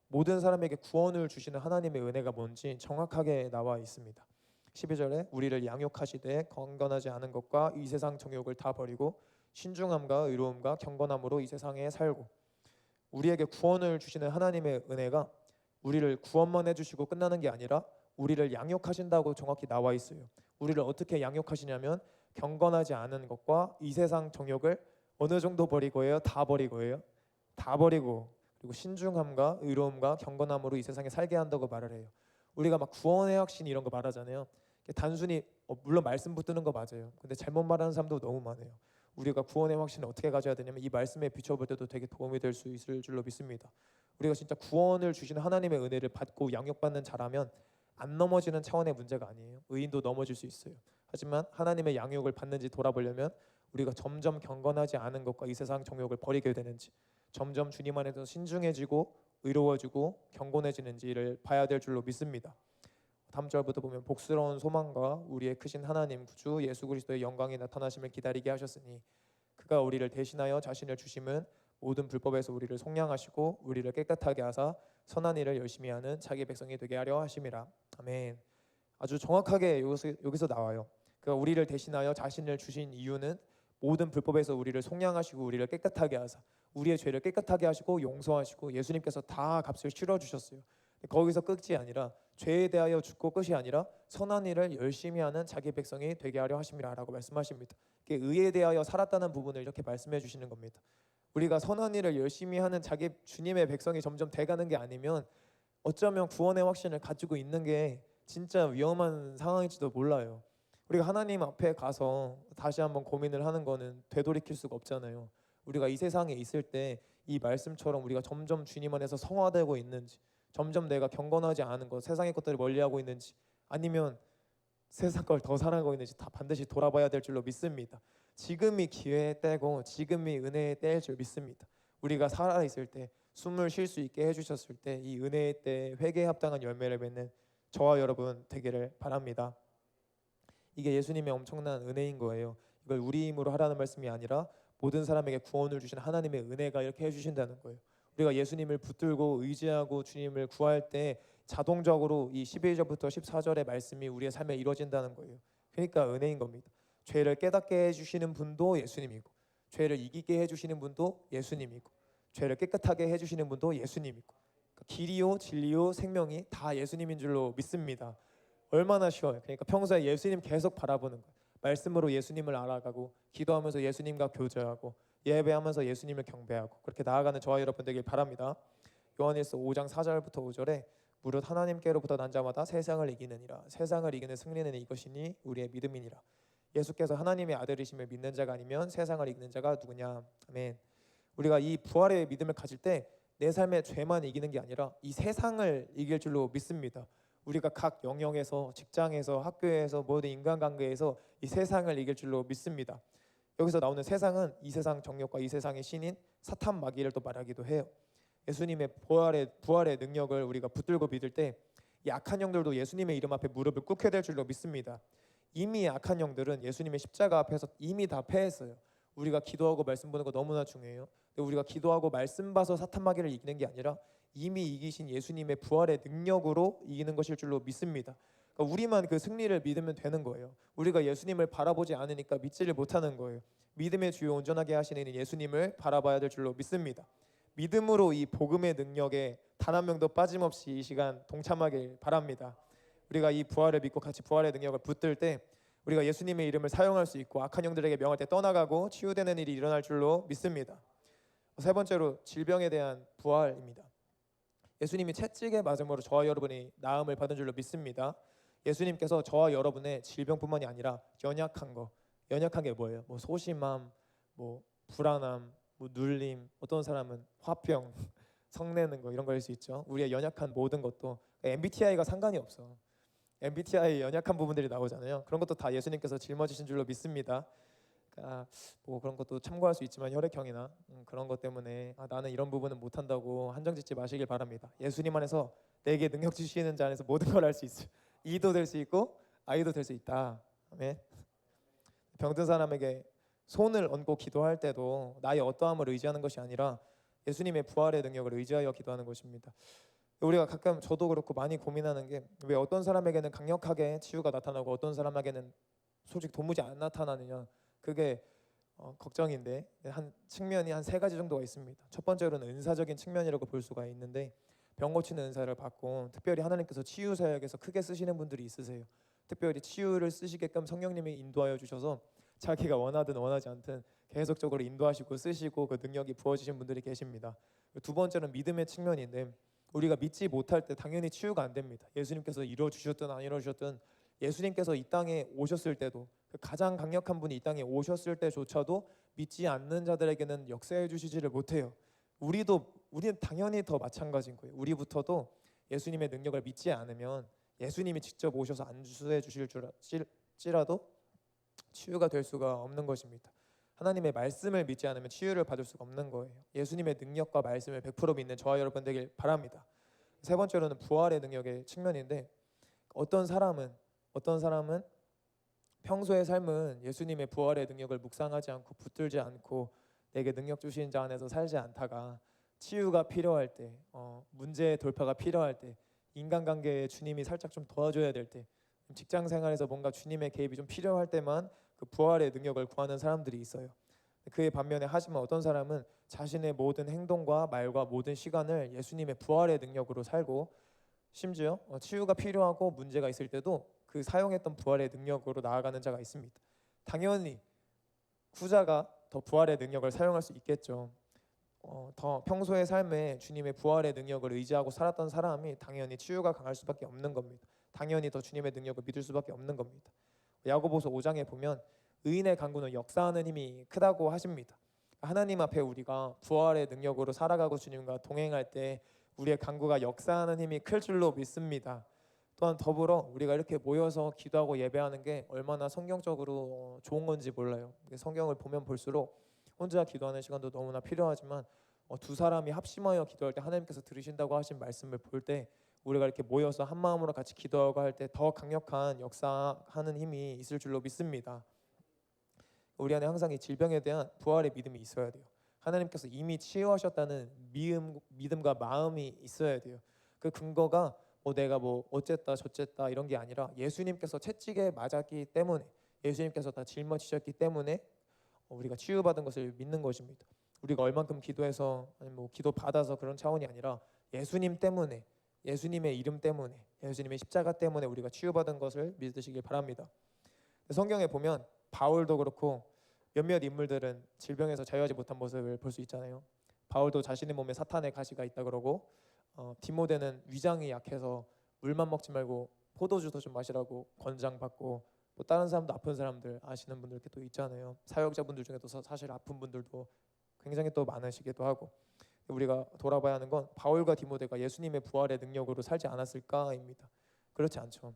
모든 사람에게 구원을 주시는 하나님의 은혜가 뭔지 정확하게 나와 있습니다. 12절에 우리를 양육하시되 건건하지 않은 것과 이 세상 정욕을 다 버리고 신중함과 의로움과 경건함으로 이 세상에 살고, 우리에게 구원을 주시는 하나님의 은혜가 우리를 구원만 해주시고 끝나는 게 아니라 우리를 양육하신다고 정확히 나와 있어요. 우리를 어떻게 양육하시냐면 경건하지 않은 것과 이 세상 정욕을 어느 정도 버리고예요? 다 버리고예요? 다 버리고, 그리고 신중함과 의로움과 경건함으로 이 세상에 살게 한다고 말을 해요. 우리가 막 구원의 확신 이런 거 말하잖아요. 단순히 물론 말씀 붙드는 거 맞아요. 근데 잘못 말하는 사람도 너무 많아요. 우리가 구원의 확신을 어떻게 가져야 되냐면 이 말씀에 비춰볼 때도 되게 도움이 될 수 있을 줄로 믿습니다. 우리가 진짜 구원을 주시는 하나님의 은혜를 받고 양육받는 자라면 안 넘어지는 차원의 문제가 아니에요. 의인도 넘어질 수 있어요. 하지만 하나님의 양육을 받는지 돌아보려면 우리가 점점 경건하지 않은 것과 이 세상 정욕을 버리게 되는지, 점점 주님 안에서 신중해지고 의로워지고 경건해지는지를 봐야 될 줄로 믿습니다. 다음 절부터 보면 복스러운 소망과 우리의 크신 하나님 구주 예수 그리스도의 영광이 나타나심을 기다리게 하셨으니 그가 우리를 대신하여 자신을 주심은 모든 불법에서 우리를 속량하시고 우리를 깨끗하게 하사 선한 일을 열심히 하는 자기 백성이 되게 하려 하심이라. 아멘. 아주 정확하게 여기서 나와요. 그가 우리를 대신하여 자신을 주신 이유는 모든 불법에서 우리를 속량하시고 우리를 깨끗하게 하사 우리의 죄를 깨끗하게 하시고 용서하시고 예수님께서 다 값을 치러주셨어요. 거기서 끝이 아니라 죄에 대하여 죽고 끝이 아니라 선한 일을 열심히 하는 자기 백성이 되게 하려 하심이라 라고 말씀하십니다. 의에 대하여 살았다는 부분을 이렇게 말씀해 주시는 겁니다. 우리가 선한 일을 열심히 하는 자기 주님의 백성이 점점 돼가는 게 아니면 어쩌면 구원의 확신을 가지고 있는 게 진짜 위험한 상황일지도 몰라요. 우리가 하나님 앞에 가서 다시 한번 고민을 하는 거는 되돌이킬 수가 없잖아요. 우리가 이 세상에 있을 때 이 말씀처럼 우리가 점점 주님 안에서 성화되고 있는지, 점점 내가 경건하지 않은 것, 세상의 것들을 멀리하고 있는지, 아니면 세상 걸 더 사랑하고 있는지 다 반드시 돌아봐야 될 줄로 믿습니다. 지금이 기회의 때고 지금이 은혜의 때일 줄 믿습니다. 우리가 살아있을 때 숨을 쉴 수 있게 해주셨을 때 이 은혜의 때 회개에 합당한 열매를 맺는 저와 여러분 되기를 바랍니다. 이게 예수님의 엄청난 은혜인 거예요. 이걸 우리 힘으로 하라는 말씀이 아니라 모든 사람에게 구원을 주신 하나님의 은혜가 이렇게 해주신다는 거예요. 우리가 예수님을 붙들고 의지하고 주님을 구할 때 자동적으로 이 11절부터 14절의 말씀이 우리의 삶에 이루어진다는 거예요. 그러니까 은혜인 겁니다. 죄를 깨닫게 해주시는 분도 예수님이고, 죄를 이기게 해주시는 분도 예수님이고, 죄를 깨끗하게 해주시는 분도 예수님이고, 그러니까 길이요 진리요 생명이 다 예수님인 줄로 믿습니다. 얼마나 쉬워요. 그러니까 평소에 예수님 계속 바라보는 거예요. 말씀으로 예수님을 알아가고, 기도하면서 예수님과 교제하고, 예배하면서 예수님을 경배하고, 그렇게 나아가는 저와 여러분 되길 바랍니다. 요한일서 5장 4절부터 5절에 무릇 하나님께로부터 난 자마다 세상을 이기느니라. 세상을 이기는 승리는 이것이니 우리의 믿음이니라. 예수께서 하나님의 아들이심을 믿는 자가 아니면 세상을 이기는 자가 누구냐. 아멘. 우리가 이 부활의 믿음을 가질 때 내 삶의 죄만 이기는 게 아니라 이 세상을 이길 줄로 믿습니다. 우리가 각 영역에서, 직장에서, 학교에서, 모든 인간관계에서 이 세상을 이길 줄로 믿습니다. 여기서 나오는 세상은 이 세상 정욕과 이 세상의 신인 사탄 마귀를 또 말하기도 해요. 예수님의 부활의 능력을 우리가 붙들고 믿을 때 이 악한 영들도 예수님의 이름 앞에 무릎을 꿇게 될 줄로 믿습니다. 이미 악한 영들은 예수님의 십자가 앞에서 이미 다 패했어요. 우리가 기도하고 말씀 보는 거 너무나 중요해요. 근데 우리가 기도하고 말씀 봐서 사탄 마귀를 이기는 게 아니라 이미 이기신 예수님의 부활의 능력으로 이기는 것일 줄로 믿습니다. 그러니까 우리만 그 승리를 믿으면 되는 거예요. 우리가 예수님을 바라보지 않으니까 믿지를 못하는 거예요. 믿음의 주요 온전하게 하시는 예수님을 바라봐야 될 줄로 믿습니다. 믿음으로 이 복음의 능력에 단 한 명도 빠짐없이 이 시간 동참하길 바랍니다. 우리가 이 부활을 믿고 같이 부활의 능력을 붙들 때 우리가 예수님의 이름을 사용할 수 있고 악한 영들에게 명할 때 떠나가고 치유되는 일이 일어날 줄로 믿습니다. 세 번째로 질병에 대한 부활입니다. 예수님이 채찍에 맞음으로 저와 여러분이 나음을 받은 줄로 믿습니다. 예수님께서 저와 여러분의 질병뿐만이 아니라 연약한 게 뭐예요? 뭐 소심함, 뭐 불안함, 뭐 눌림, 어떤 사람은 화병, 성내는 거 이런 거일 수 있죠. 우리의 연약한 모든 것도 MBTI가 상관이 없어. MBTI 연약한 부분들이 나오잖아요. 그런 것도 다 예수님께서 짊어지신 줄로 믿습니다. 그러니까 뭐 그런 것도 참고할 수 있지만 혈액형이나 그런 것 때문에 나는 이런 부분은 못한다고 한정짓지 마시길 바랍니다. 예수님 안에서 내게 능력 주시는 자 안에서 모든 걸 할 수 있어요. E도 될 수 있고 I도 될 수 있다. 아멘. 병든 사람에게 손을 얹고 기도할 때도 나의 어떠함을 의지하는 것이 아니라 예수님의 부활의 능력을 의지하여 기도하는 것입니다. 우리가 가끔 저도 그렇고 많이 고민하는 게 왜 어떤 사람에게는 강력하게 치유가 나타나고 어떤 사람에게는 솔직히 도무지 안 나타나느냐, 그게 걱정인데 한 측면이 한 세 가지 정도가 있습니다. 첫 번째로는 은사적인 측면이라고 볼 수가 있는데 병 고치는 은사를 받고 특별히 하나님께서 치유 사역에서 크게 쓰시는 분들이 있으세요. 특별히 치유를 쓰시게끔 성령님이 인도하여 주셔서 자기가 원하든 원하지 않든 계속적으로 인도하시고 쓰시고 그 능력이 부어지신 분들이 계십니다. 두 번째는 믿음의 측면인데 우리가 믿지 못할 때 당연히 치유가 안 됩니다. 예수님께서 이루어주셨든 안 이루어주셨든 예수님께서 이 땅에 오셨을 때도 그 가장 강력한 분이 이 땅에 오셨을 때조차도 믿지 않는 자들에게는 역사해 주시지를 못해요. 우리는 당연히 더 마찬가지인 거예요. 우리부터도 예수님의 능력을 믿지 않으면 예수님이 직접 오셔서 안수해 주실지라도 치유가 될 수가 없는 것입니다. 하나님의 말씀을 믿지 않으면 치유를 받을 수가 없는 거예요. 예수님의 능력과 말씀을 100% 믿는 저와 여러분 되길 바랍니다. 세 번째로는 부활의 능력의 측면인데 어떤 사람은 평소의 삶은 예수님의 부활의 능력을 묵상하지 않고 붙들지 않고 내게 능력 주신 자 안에서 살지 않다가 치유가 필요할 때, 문제의 돌파가 필요할 때, 인간관계에 주님이 살짝 좀 도와줘야 될 때, 직장 생활에서 뭔가 주님의 개입이 좀 필요할 때만 그 부활의 능력을 구하는 사람들이 있어요. 그에 반면에 하지만 어떤 사람은 자신의 모든 행동과 말과 모든 시간을 예수님의 부활의 능력으로 살고 심지어 치유가 필요하고 문제가 있을 때도 그 사용했던 부활의 능력으로 나아가는 자가 있습니다. 당연히 후자가 더 부활의 능력을 사용할 수 있겠죠. 더 평소의 삶에 주님의 부활의 능력을 의지하고 살았던 사람이 당연히 치유가 강할 수밖에 없는 겁니다. 당연히 더 주님의 능력을 믿을 수밖에 없는 겁니다. 야고보서 5장에 보면 의인의 간구는 역사하는 힘이 크다고 하십니다. 하나님 앞에 우리가 부활의 능력으로 살아가고 주님과 동행할 때 우리의 간구가 역사하는 힘이 클 줄로 믿습니다. 또한 더불어 우리가 이렇게 모여서 기도하고 예배하는 게 얼마나 성경적으로 좋은 건지 몰라요. 성경을 보면 볼수록 혼자 기도하는 시간도 너무나 필요하지만 두 사람이 합심하여 기도할 때 하나님께서 들으신다고 하신 말씀을 볼 때 우리가 이렇게 모여서 한 마음으로 같이 기도하고 할 때 더 강력한 역사하는 힘이 있을 줄로 믿습니다. 우리 안에 항상 이 질병에 대한 부활의 믿음이 있어야 돼요. 하나님께서 이미 치유하셨다는 믿음과 마음이 있어야 돼요. 그 근거가 내가 어쨌다 저쨌다 이런 게 아니라 예수님께서 채찍에 맞았기 때문에, 예수님께서 다 짊어지셨기 때문에 우리가 치유받은 것을 믿는 것입니다. 우리가 얼만큼 기도해서 기도 받아서 그런 차원이 아니라 예수님 때문에, 예수님의 이름 때문에, 예수님의 십자가 때문에 우리가 치유받은 것을 믿으시길 바랍니다. 성경에 보면 바울도 그렇고 몇몇 인물들은 질병에서 자유하지 못한 모습을 볼 수 있잖아요. 바울도 자신의 몸에 사탄의 가시가 있다 그러고 디모데는 위장이 약해서 물만 먹지 말고 포도주도 좀 마시라고 권장받고 다른 사람도 아픈 사람들 아시는 분들 이렇게 또 있잖아요. 사역자분들 중에도 사실 아픈 분들도 굉장히 또 많으시기도 하고 우리가 돌아봐야 하는 건 바울과 디모데가 예수님의 부활의 능력으로 살지 않았을까입니다. 그렇지 않죠.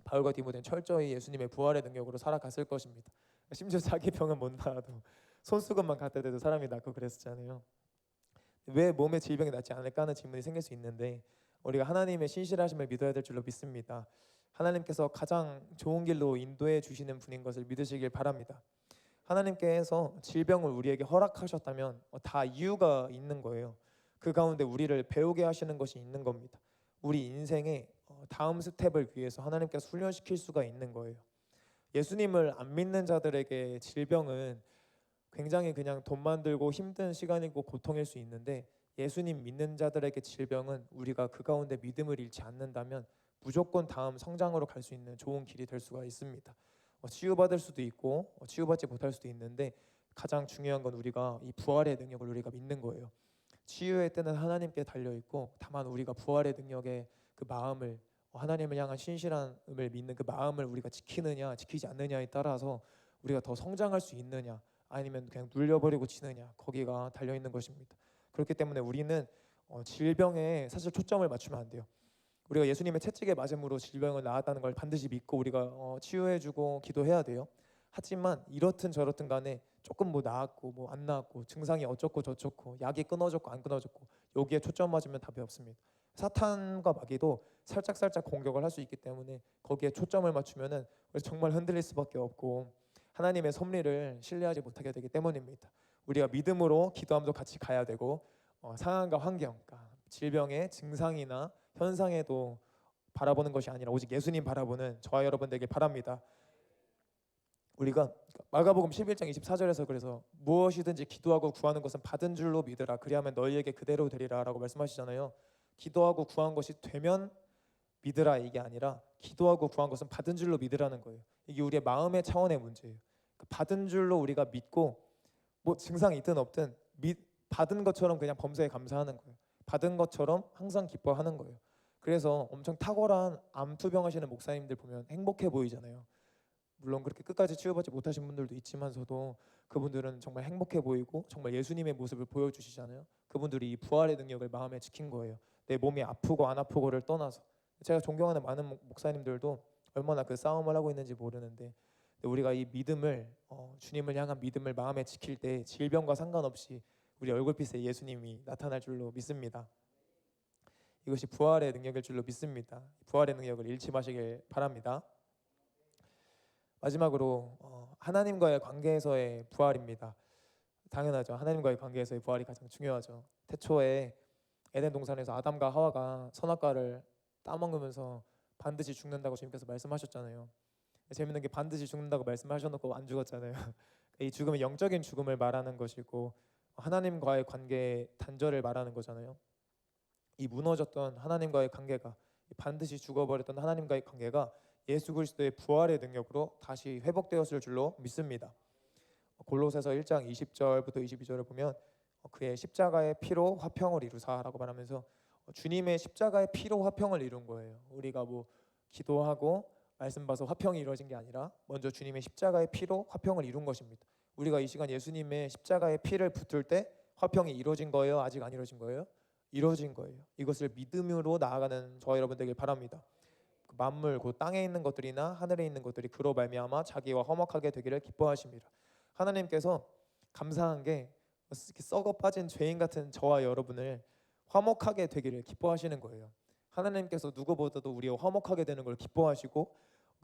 바울과 디모데는 철저히 예수님의 부활의 능력으로 살아갔을 것입니다. 심지어 자기 병은 못 나아도 손수건만 갖다 대도 사람이 낫고 그랬었잖아요. 왜 몸의 질병이 낫지 않을까 하는 질문이 생길 수 있는데 우리가 하나님의 신실하심을 믿어야 될 줄로 믿습니다. 하나님께서 가장 좋은 길로 인도해 주시는 분인 것을 믿으시길 바랍니다. 하나님께서 질병을 우리에게 허락하셨다면 다 이유가 있는 거예요. 그 가운데 우리를 배우게 하시는 것이 있는 겁니다. 우리 인생의 다음 스텝을 위해서 하나님께서 훈련시킬 수가 있는 거예요. 예수님을 안 믿는 자들에게 질병은 굉장히 그냥 돈만 들고 힘든 시간이고 고통일 수 있는데 예수님 믿는 자들에게 질병은 우리가 그 가운데 믿음을 잃지 않는다면 무조건 다음 성장으로 갈 수 있는 좋은 길이 될 수가 있습니다. 치유받을 수도 있고 치유받지 못할 수도 있는데 가장 중요한 건 우리가 이 부활의 능력을 우리가 믿는 거예요. 치유의 때는 하나님께 달려있고 다만 우리가 부활의 능력의 그 마음을 하나님을 향한 신실함을 믿는 그 마음을 우리가 지키느냐 지키지 않느냐에 따라서 우리가 더 성장할 수 있느냐 아니면 그냥 눌려버리고 지느냐 거기가 달려있는 것입니다. 그렇기 때문에 우리는 질병에 사실 초점을 맞추면 안 돼요. 우리가 예수님의 채찍에 맞음으로 질병을 나았다는 걸 반드시 믿고 우리가 치유해주고 기도해야 돼요. 하지만 이렇든 저렇든 간에 조금 나았고 안 나았고 증상이 어쩌고 저쩌고 약이 끊어졌고 안 끊어졌고 여기에 초점 맞으면 답이 없습니다. 사탄과 마귀도 살짝 공격을 할 수 있기 때문에 거기에 초점을 맞추면은 우리 정말 흔들릴 수밖에 없고 하나님의 섭리를 신뢰하지 못하게 되기 때문입니다. 우리가 믿음으로 기도함도 같이 가야 되고 상황과 환경, 그러니까 질병의 증상이나 현상에도 바라보는 것이 아니라 오직 예수님 바라보는 저와 여러분 되길 바랍니다. 우리가 마가복음 11장 24절에서 그래서 무엇이든지 기도하고 구하는 것은 받은 줄로 믿으라 그리하면 너희에게 그대로 되리라 라고 말씀하시잖아요. 기도하고 구한 것이 되면 믿으라 이게 아니라 기도하고 구한 것은 받은 줄로 믿으라는 거예요. 이게 우리의 마음의 차원의 문제예요. 받은 줄로 우리가 믿고 증상이 있든 없든 받은 것처럼 그냥 범사에 감사하는 거예요. 받은 것처럼 항상 기뻐하는 거예요. 그래서 엄청 탁월한 암 투병하시는 목사님들 보면 행복해 보이잖아요. 물론 그렇게 끝까지 치유받지 못하신 분들도 있지만서도 그분들은 정말 행복해 보이고 정말 예수님의 모습을 보여주시잖아요. 그분들이 이 부활의 능력을 마음에 지킨 거예요. 내 몸이 아프고 안 아프고를 떠나서 제가 존경하는 많은 목사님들도 얼마나 그 싸움을 하고 있는지 모르는데 근데 우리가 이 믿음을 주님을 향한 믿음을 마음에 지킬 때 질병과 상관없이 우리 얼굴빛에 예수님이 나타날 줄로 믿습니다. 이것이 부활의 능력일 줄로 믿습니다. 부활의 능력을 잃지 마시길 바랍니다. 마지막으로 하나님과의 관계에서의 부활입니다. 당연하죠. 하나님과의 관계에서의 부활이 가장 중요하죠. 태초에 에덴 동산에서 아담과 하와가 선악과를 따먹으면서 반드시 죽는다고 주님께서 말씀하셨잖아요. 재밌는 게 반드시 죽는다고 말씀하셔놓고 안 죽었잖아요. 이 죽음은 영적인 죽음을 말하는 것이고 하나님과의 관계의 단절을 말하는 거잖아요. 이 무너졌던 하나님과의 관계가, 반드시 죽어버렸던 하나님과의 관계가 예수 그리스도의 부활의 능력으로 다시 회복되었을 줄로 믿습니다. 골로새서 1장 20절부터 22절을 보면 그의 십자가의 피로 화평을 이루사라고 말하면서 주님의 십자가의 피로 화평을 이룬 거예요. 우리가 뭐 기도하고 말씀 봐서 화평이 이루어진 게 아니라 먼저 주님의 십자가의 피로 화평을 이룬 것입니다. 우리가 이 시간 예수님의 십자가의 피를 붙을 때 화평이 이루어진 거예요? 아직 안 이루어진 거예요? 이루어진 거예요. 이것을 믿음으로 나아가는 저와 여러분 되길 바랍니다. 만물 곧 땅에 있는 것들이나 하늘에 있는 것들이 그로 말미암아 자기와 화목하게 되기를 기뻐하십니다. 하나님께서 감사한 게 썩어 빠진 죄인 같은 저와 여러분을 화목하게 되기를 기뻐하시는 거예요. 하나님께서 누구보다도 우리와 화목하게 되는 걸 기뻐하시고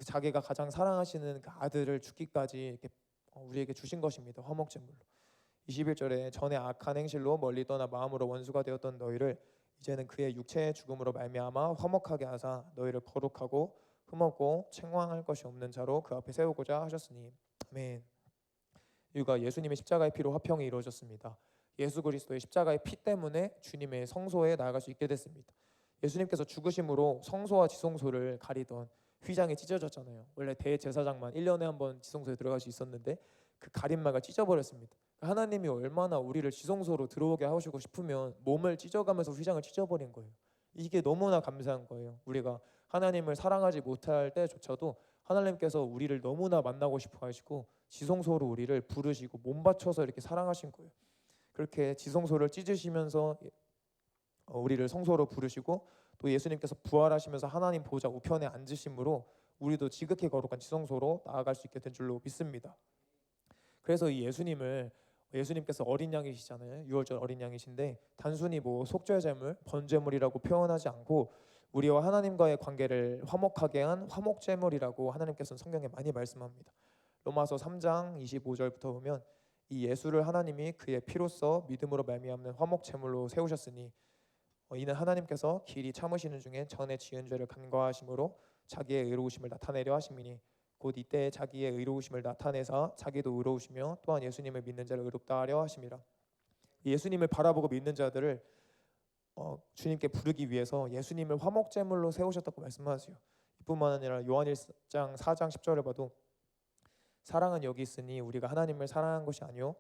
자기가 가장 사랑하시는 그 아들을 죽기까지 이렇게 우리에게 주신 것입니다. 화목제물로. 21절에 전에 악한 행실로 멀리 떠나 마음으로 원수가 되었던 너희를 이제는 그의 육체의 죽음으로 말미암아 화목하게 하사 너희를 거룩하고 흠없고 책망할 것이 없는 자로 그 앞에 세우고자 하셨으니 아멘. 이유가 예수님의 십자가의 피로 화평이 이루어졌습니다. 예수 그리스도의 십자가의 피 때문에 주님의 성소에 나아갈 수 있게 됐습니다. 예수님께서 죽으심으로 성소와 지성소를 가리던 휘장이 찢어졌잖아요. 원래 대제사장만 1년에 한 번 지성소에 들어갈 수 있었는데 그 가림막을 찢어버렸습니다. 하나님이 얼마나 우리를 지성소로 들어오게 하시고 싶으면 몸을 찢어가면서 휘장을 찢어버린 거예요. 이게 너무나 감사한 거예요. 우리가 하나님을 사랑하지 못할 때조차도 하나님께서 우리를 너무나 만나고 싶어 하시고 지성소로 우리를 부르시고 몸 바쳐서 이렇게 사랑하신 거예요. 그렇게 지성소를 찢으시면서 우리를 성소로 부르시고 또 예수님께서 부활하시면서 하나님 보좌 우편에 앉으심으로 우리도 지극히 거룩한 지성소로 나아갈 수 있게 된 줄로 믿습니다. 그래서 이 예수님께서 어린 양이시잖아요. 유월절 어린 양이신데 단순히 뭐 속죄 제물, 번제물이라고 표현하지 않고 우리와 하나님과의 관계를 화목하게 한 화목 제물이라고 하나님께서는 성경에 많이 말씀합니다. 로마서 3장 25절부터 보면 이 예수를 하나님이 그의 피로써 믿음으로 말미암는 화목 제물로 세우셨으니 이는 하나님께서 길이 참으시는 중에 전에 지은 죄를 간과하심으로 자기의 의로우심을 나타내려 하심이니 곧 이때 자기의 의로우심을 나타내사 자기도 의로우시며 또한 예수님을 믿는 자를 의롭다 하려 하심이라. 예수님을 바라보고 믿는 자들을 주님께 부르기 위해서 예수님을 화목제물로 세우셨다고 말씀하세요. 이뿐만 아니라 요한 1장 4장 10절을 봐도 사랑은 여기 있으니 우리가 하나님을 사랑한 것이 아니요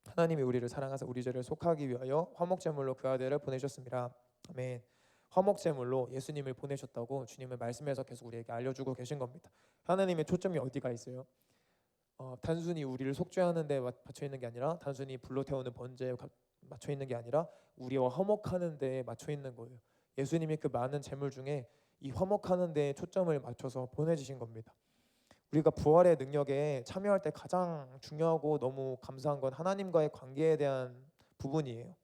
하나님이 우리를 사랑하사 우리 죄를 속하기 위하여 화목제물로 그 아들을 보내셨습니다. 아멘. 화목제물로 예수님을 보내셨다고 주님은 말씀에서 계속 우리에게 알려주고 계신 겁니다. 하나님의 초점이 어디가 있어요? 단순히 우리를 속죄하는 데 맞춰 있는 게 아니라 단순히 불로 태우는 번제에 맞춰 있는 게 아니라 우리와 화목하는 데에 맞춰 있는 거예요. 예수님이 그 많은 제물 중에 이 화목하는 데에 초점을 맞춰서 보내주신 겁니다. 우리가 부활의 능력에 참여할 때 가장 중요하고 너무 감사한 건 하나님과의 관계에 대한 부분이에요.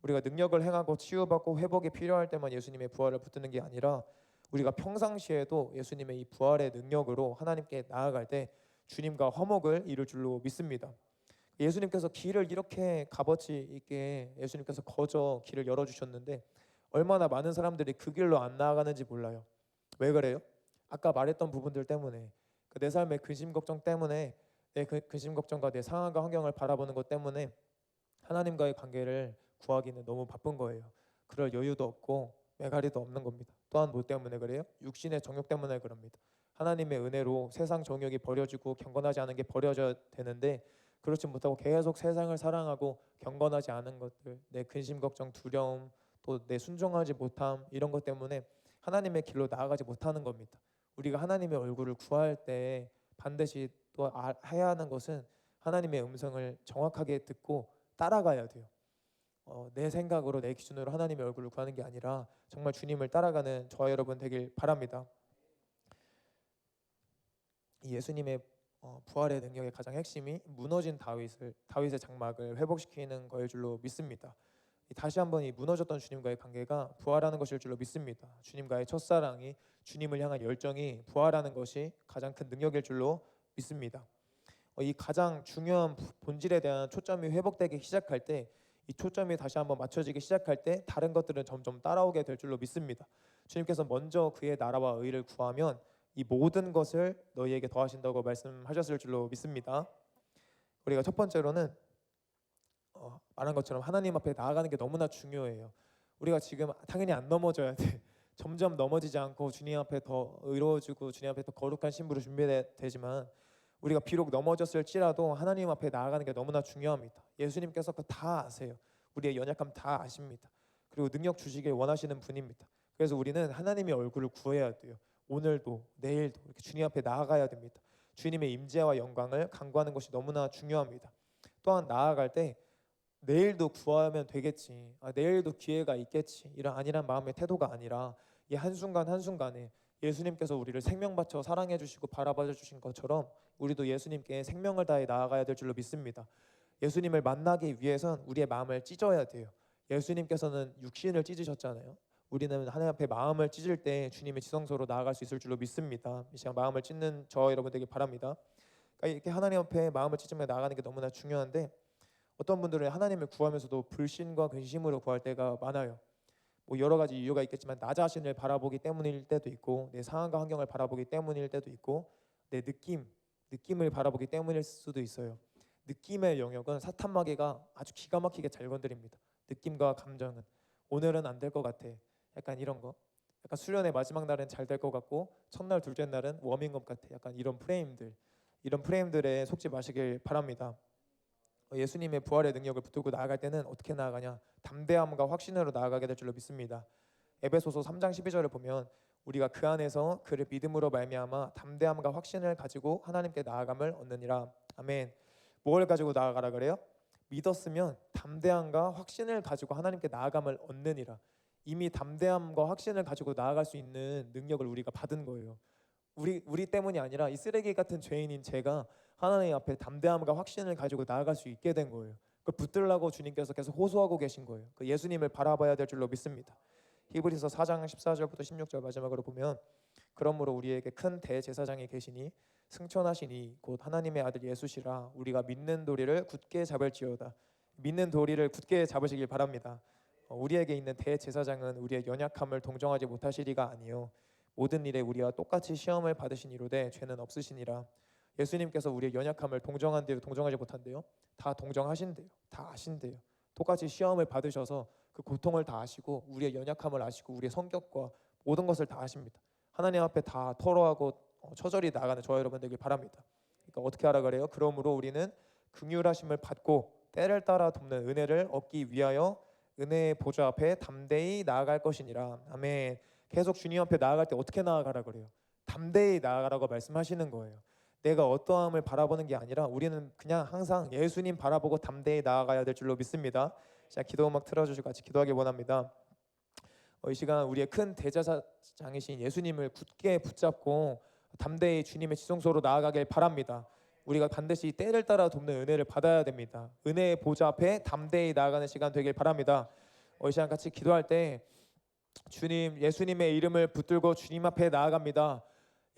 우리가 능력을 행하고 치유받고 회복이 필요할 때만 예수님의 부활을 붙드는 게 아니라 우리가 평상시에도 예수님의 이 부활의 능력으로 하나님께 나아갈 때 주님과 화목을 이룰 줄로 믿습니다. 예수님께서 길을 이렇게 값어치 있게 예수님께서 거저 길을 열어주셨는데 얼마나 많은 사람들이 그 길로 안 나아가는지 몰라요. 왜 그래요? 아까 말했던 부분들 때문에 내 삶의 근심 걱정 때문에 내 근심 걱정과 내 상황과 환경을 바라보는 것 때문에 하나님과의 관계를 구하기는 너무 바쁜 거예요. 그럴 여유도 없고 매가리도 없는 겁니다. 또한 뭐 때문에 그래요? 육신의 정욕 때문에 그럽니다. 하나님의 은혜로 세상 정욕이 버려지고 경건하지 않은 게 버려져야 되는데 그렇지 못하고 계속 세상을 사랑하고 경건하지 않은 것들, 내 근심 걱정, 두려움, 또 내 순종하지 못함 이런 것 때문에 하나님의 길로 나아가지 못하는 겁니다. 우리가 하나님의 얼굴을 구할 때 반드시 또 해야 하는 것은 하나님의 음성을 정확하게 듣고 따라가야 돼요. 내 생각으로 내 기준으로 하나님의 얼굴을 구하는 게 아니라 정말 주님을 따라가는 저와 여러분 되길 바랍니다. 이 예수님의 부활의 능력의 가장 핵심이 무너진 다윗의 장막을 회복시키는 거일 줄로 믿습니다. 다시 한번 이 무너졌던 주님과의 관계가 부활하는 것일 줄로 믿습니다. 주님과의 첫사랑이, 주님을 향한 열정이 부활하는 것이 가장 큰 능력일 줄로 믿습니다. 이 가장 중요한 본질에 대한 초점이 회복되기 시작할 때, 이 초점이 다시 한번 맞춰지기 시작할 때 다른 것들은 점점 따라오게 될 줄로 믿습니다. 주님께서 먼저 그의 나라와 의를 구하면 이 모든 것을 너희에게 더하신다고 말씀하셨을 줄로 믿습니다. 우리가 첫 번째로는 말한 것처럼 하나님 앞에 나아가는 게 너무나 중요해요. 우리가 지금 당연히 안 넘어져야 돼. 점점 넘어지지 않고 주님 앞에 더 의로워지고 주님 앞에 더 거룩한 신부로 준비되지만, 우리가 비록 넘어졌을지라도 하나님 앞에 나아가는 게 너무나 중요합니다. 예수님께서 그거 다 아세요. 우리의 연약함 다 아십니다. 그리고 능력 주시길 원하시는 분입니다. 그래서 우리는 하나님의 얼굴을 구해야 돼요. 오늘도 내일도 이렇게 주님 앞에 나아가야 됩니다. 주님의 임재와 영광을 간구하는 것이 너무나 중요합니다. 또한 나아갈 때 내일도 구하면 되겠지, 내일도 기회가 있겠지, 이런 안일한 마음의 태도가 아니라 이 한순간 한순간에 예수님께서 우리를 생명 바쳐 사랑해 주시고 바라봐 주신 것처럼 우리도 예수님께 생명을 다해 나아가야 될 줄로 믿습니다. 예수님을 만나기 위해선 우리의 마음을 찢어야 돼요. 예수님께서는 육신을 찢으셨잖아요. 우리는 하나님 앞에 마음을 찢을 때 주님의 지성소로 나아갈 수 있을 줄로 믿습니다. 이 시간 마음을 찢는 저 여러분 되길 바랍니다. 그러니까 이렇게 하나님 앞에 마음을 찢으며 나아가는 게 너무나 중요한데, 어떤 분들은 하나님을 구하면서도 불신과 근심으로 구할 때가 많아요. 뭐 여러 가지 이유가 있겠지만 나 자신을 바라보기 때문일 때도 있고, 내 상황과 환경을 바라보기 때문일 때도 있고, 내 느낌을 바라보기 때문일 수도 있어요. 느낌의 영역은 사탄 마귀가 아주 기가 막히게 잘 건드립니다. 느낌과 감정은 오늘은 안 될 것 같아, 약간 이런 거, 약간 수련의 마지막 날은 잘 될 것 같고 첫날 둘째 날은 워밍업 같아, 약간 이런 프레임들에 속지 마시길 바랍니다. 예수님의 부활의 능력을 붙들고 나아갈 때는 어떻게 나아가냐? 담대함과 확신으로 나아가게 될 줄로 믿습니다. 에베소서 3장 12절을 보면 우리가 그 안에서 그를 믿음으로 말미암아 담대함과 확신을 가지고 하나님께 나아감을 얻느니라. 아멘. 뭘 가지고 나아가라 그래요? 믿었으면 담대함과 확신을 가지고 하나님께 나아감을 얻느니라. 이미 담대함과 확신을 가지고 나아갈 수 있는 능력을 우리가 받은 거예요. 우리 때문이 아니라 이 쓰레기 같은 죄인인 제가 하나님 앞에 담대함과 확신을 가지고 나아갈 수 있게 된 거예요. 그걸 붙들라고 주님께서 계속 호소하고 계신 거예요. 그 예수님을 바라봐야 될 줄로 믿습니다. 히브리서 4장 14절부터 16절 마지막으로 보면, 그러므로 우리에게 큰 대제사장이 계시니 승천하시니 곧 하나님의 아들 예수시라. 우리가 믿는 도리를 굳게 잡을지어다. 믿는 도리를 굳게 잡으시길 바랍니다. 우리에게 있는 대제사장은 우리의 연약함을 동정하지 못하시리가 아니요 모든 일에 우리와 똑같이 시험을 받으시니로되 죄는 없으시니라. 예수님께서 우리의 연약함을 동정한대요, 동정하지 못한대요? 다 동정하신대요. 다 아신대요. 똑같이 시험을 받으셔서 그 고통을 다 아시고 우리의 연약함을 아시고 우리의 성격과 모든 것을 다 아십니다. 하나님 앞에 다 토로하고 처절히 나가는 저와 여러분 되길 바랍니다. 그러니까 어떻게 하라 그래요? 그러므로 우리는 긍휼하심을 받고 때를 따라 돕는 은혜를 얻기 위하여 은혜의 보좌 앞에 담대히 나아갈 것이니라. 아멘. 계속 주님 앞에 나아갈 때 어떻게 나아가라 그래요? 담대히 나아가라고 말씀하시는 거예요. 내가 어떠함을 바라보는 게 아니라 우리는 그냥 항상 예수님 바라보고 담대히 나아가야 될 줄로 믿습니다. 자, 기도 음악 틀어주시고 같이 기도하기 원합니다. 이 시간 우리의 큰 대제사장이신 예수님을 굳게 붙잡고 담대히 주님의 지성소로 나아가길 바랍니다. 우리가 반드시 때를 따라 돕는 은혜를 받아야 됩니다. 은혜의 보좌 앞에 담대히 나아가는 시간 되길 바랍니다. 이 시간 같이 기도할 때 주님, 예수님의 이름을 붙들고 주님 앞에 나아갑니다.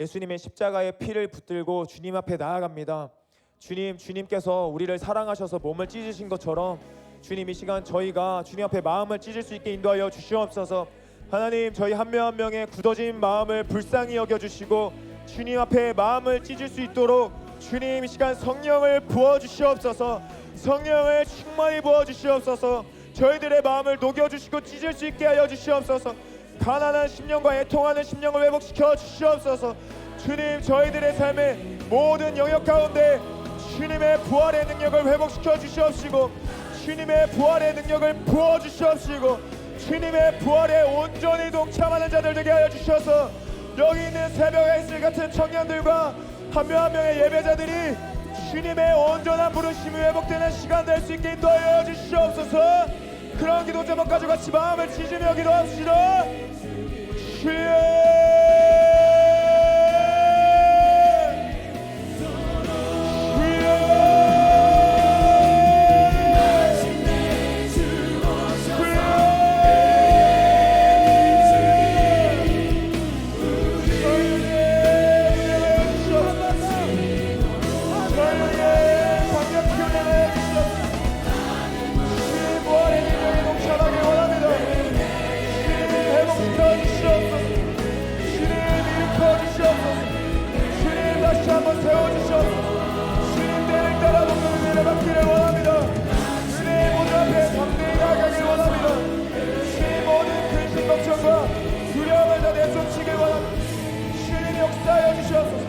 예수님의 십자가의 피를 붙들고 주님 앞에 나아갑니다. 주님께서 우리를 사랑하셔서 몸을 찢으신 것처럼 주님, 이 시간 저희가 주님 앞에 마음을 찢을 수 있게 인도하여 주시옵소서. 하나님, 저희 한 명 한 명의 굳어진 마음을 불쌍히 여겨주시고 주님 앞에 마음을 찢을 수 있도록 주님, 이 시간 성령을 부어주시옵소서. 성령을 충만히 부어주시옵소서. 저희들의 마음을 녹여주시고 찢을 수 있게 하여 주시옵소서. 가난한 심령과 애통하는 심령을 회복시켜 주시옵소서. 주님, 저희들의 삶의 모든 영역 가운데 주님의 부활의 능력을 회복시켜 주시옵시고 주님의 부활의 능력을 부어주시옵시고 주님의 부활에 온전히 동참하는 자들 되게 하여 주셔서 여기 있는 새벽에 있을 같은 청년들과 한 명 한 명의 예배자들이 주님의 온전한 부르심이 회복되는 시간 될 수 있게 인도하여 주시옵소서. 그런 기도 제목까지 같이 마음을 찢으며 기도합시다. 주여, 받기를 원합니다. 은혜의 보좌 앞에 담대히 나가길 원합니다. 주의 모든 근심 걱정과 두려움을 다 내쫓기를 원합니다. 주님 역사하여 주시옵소서.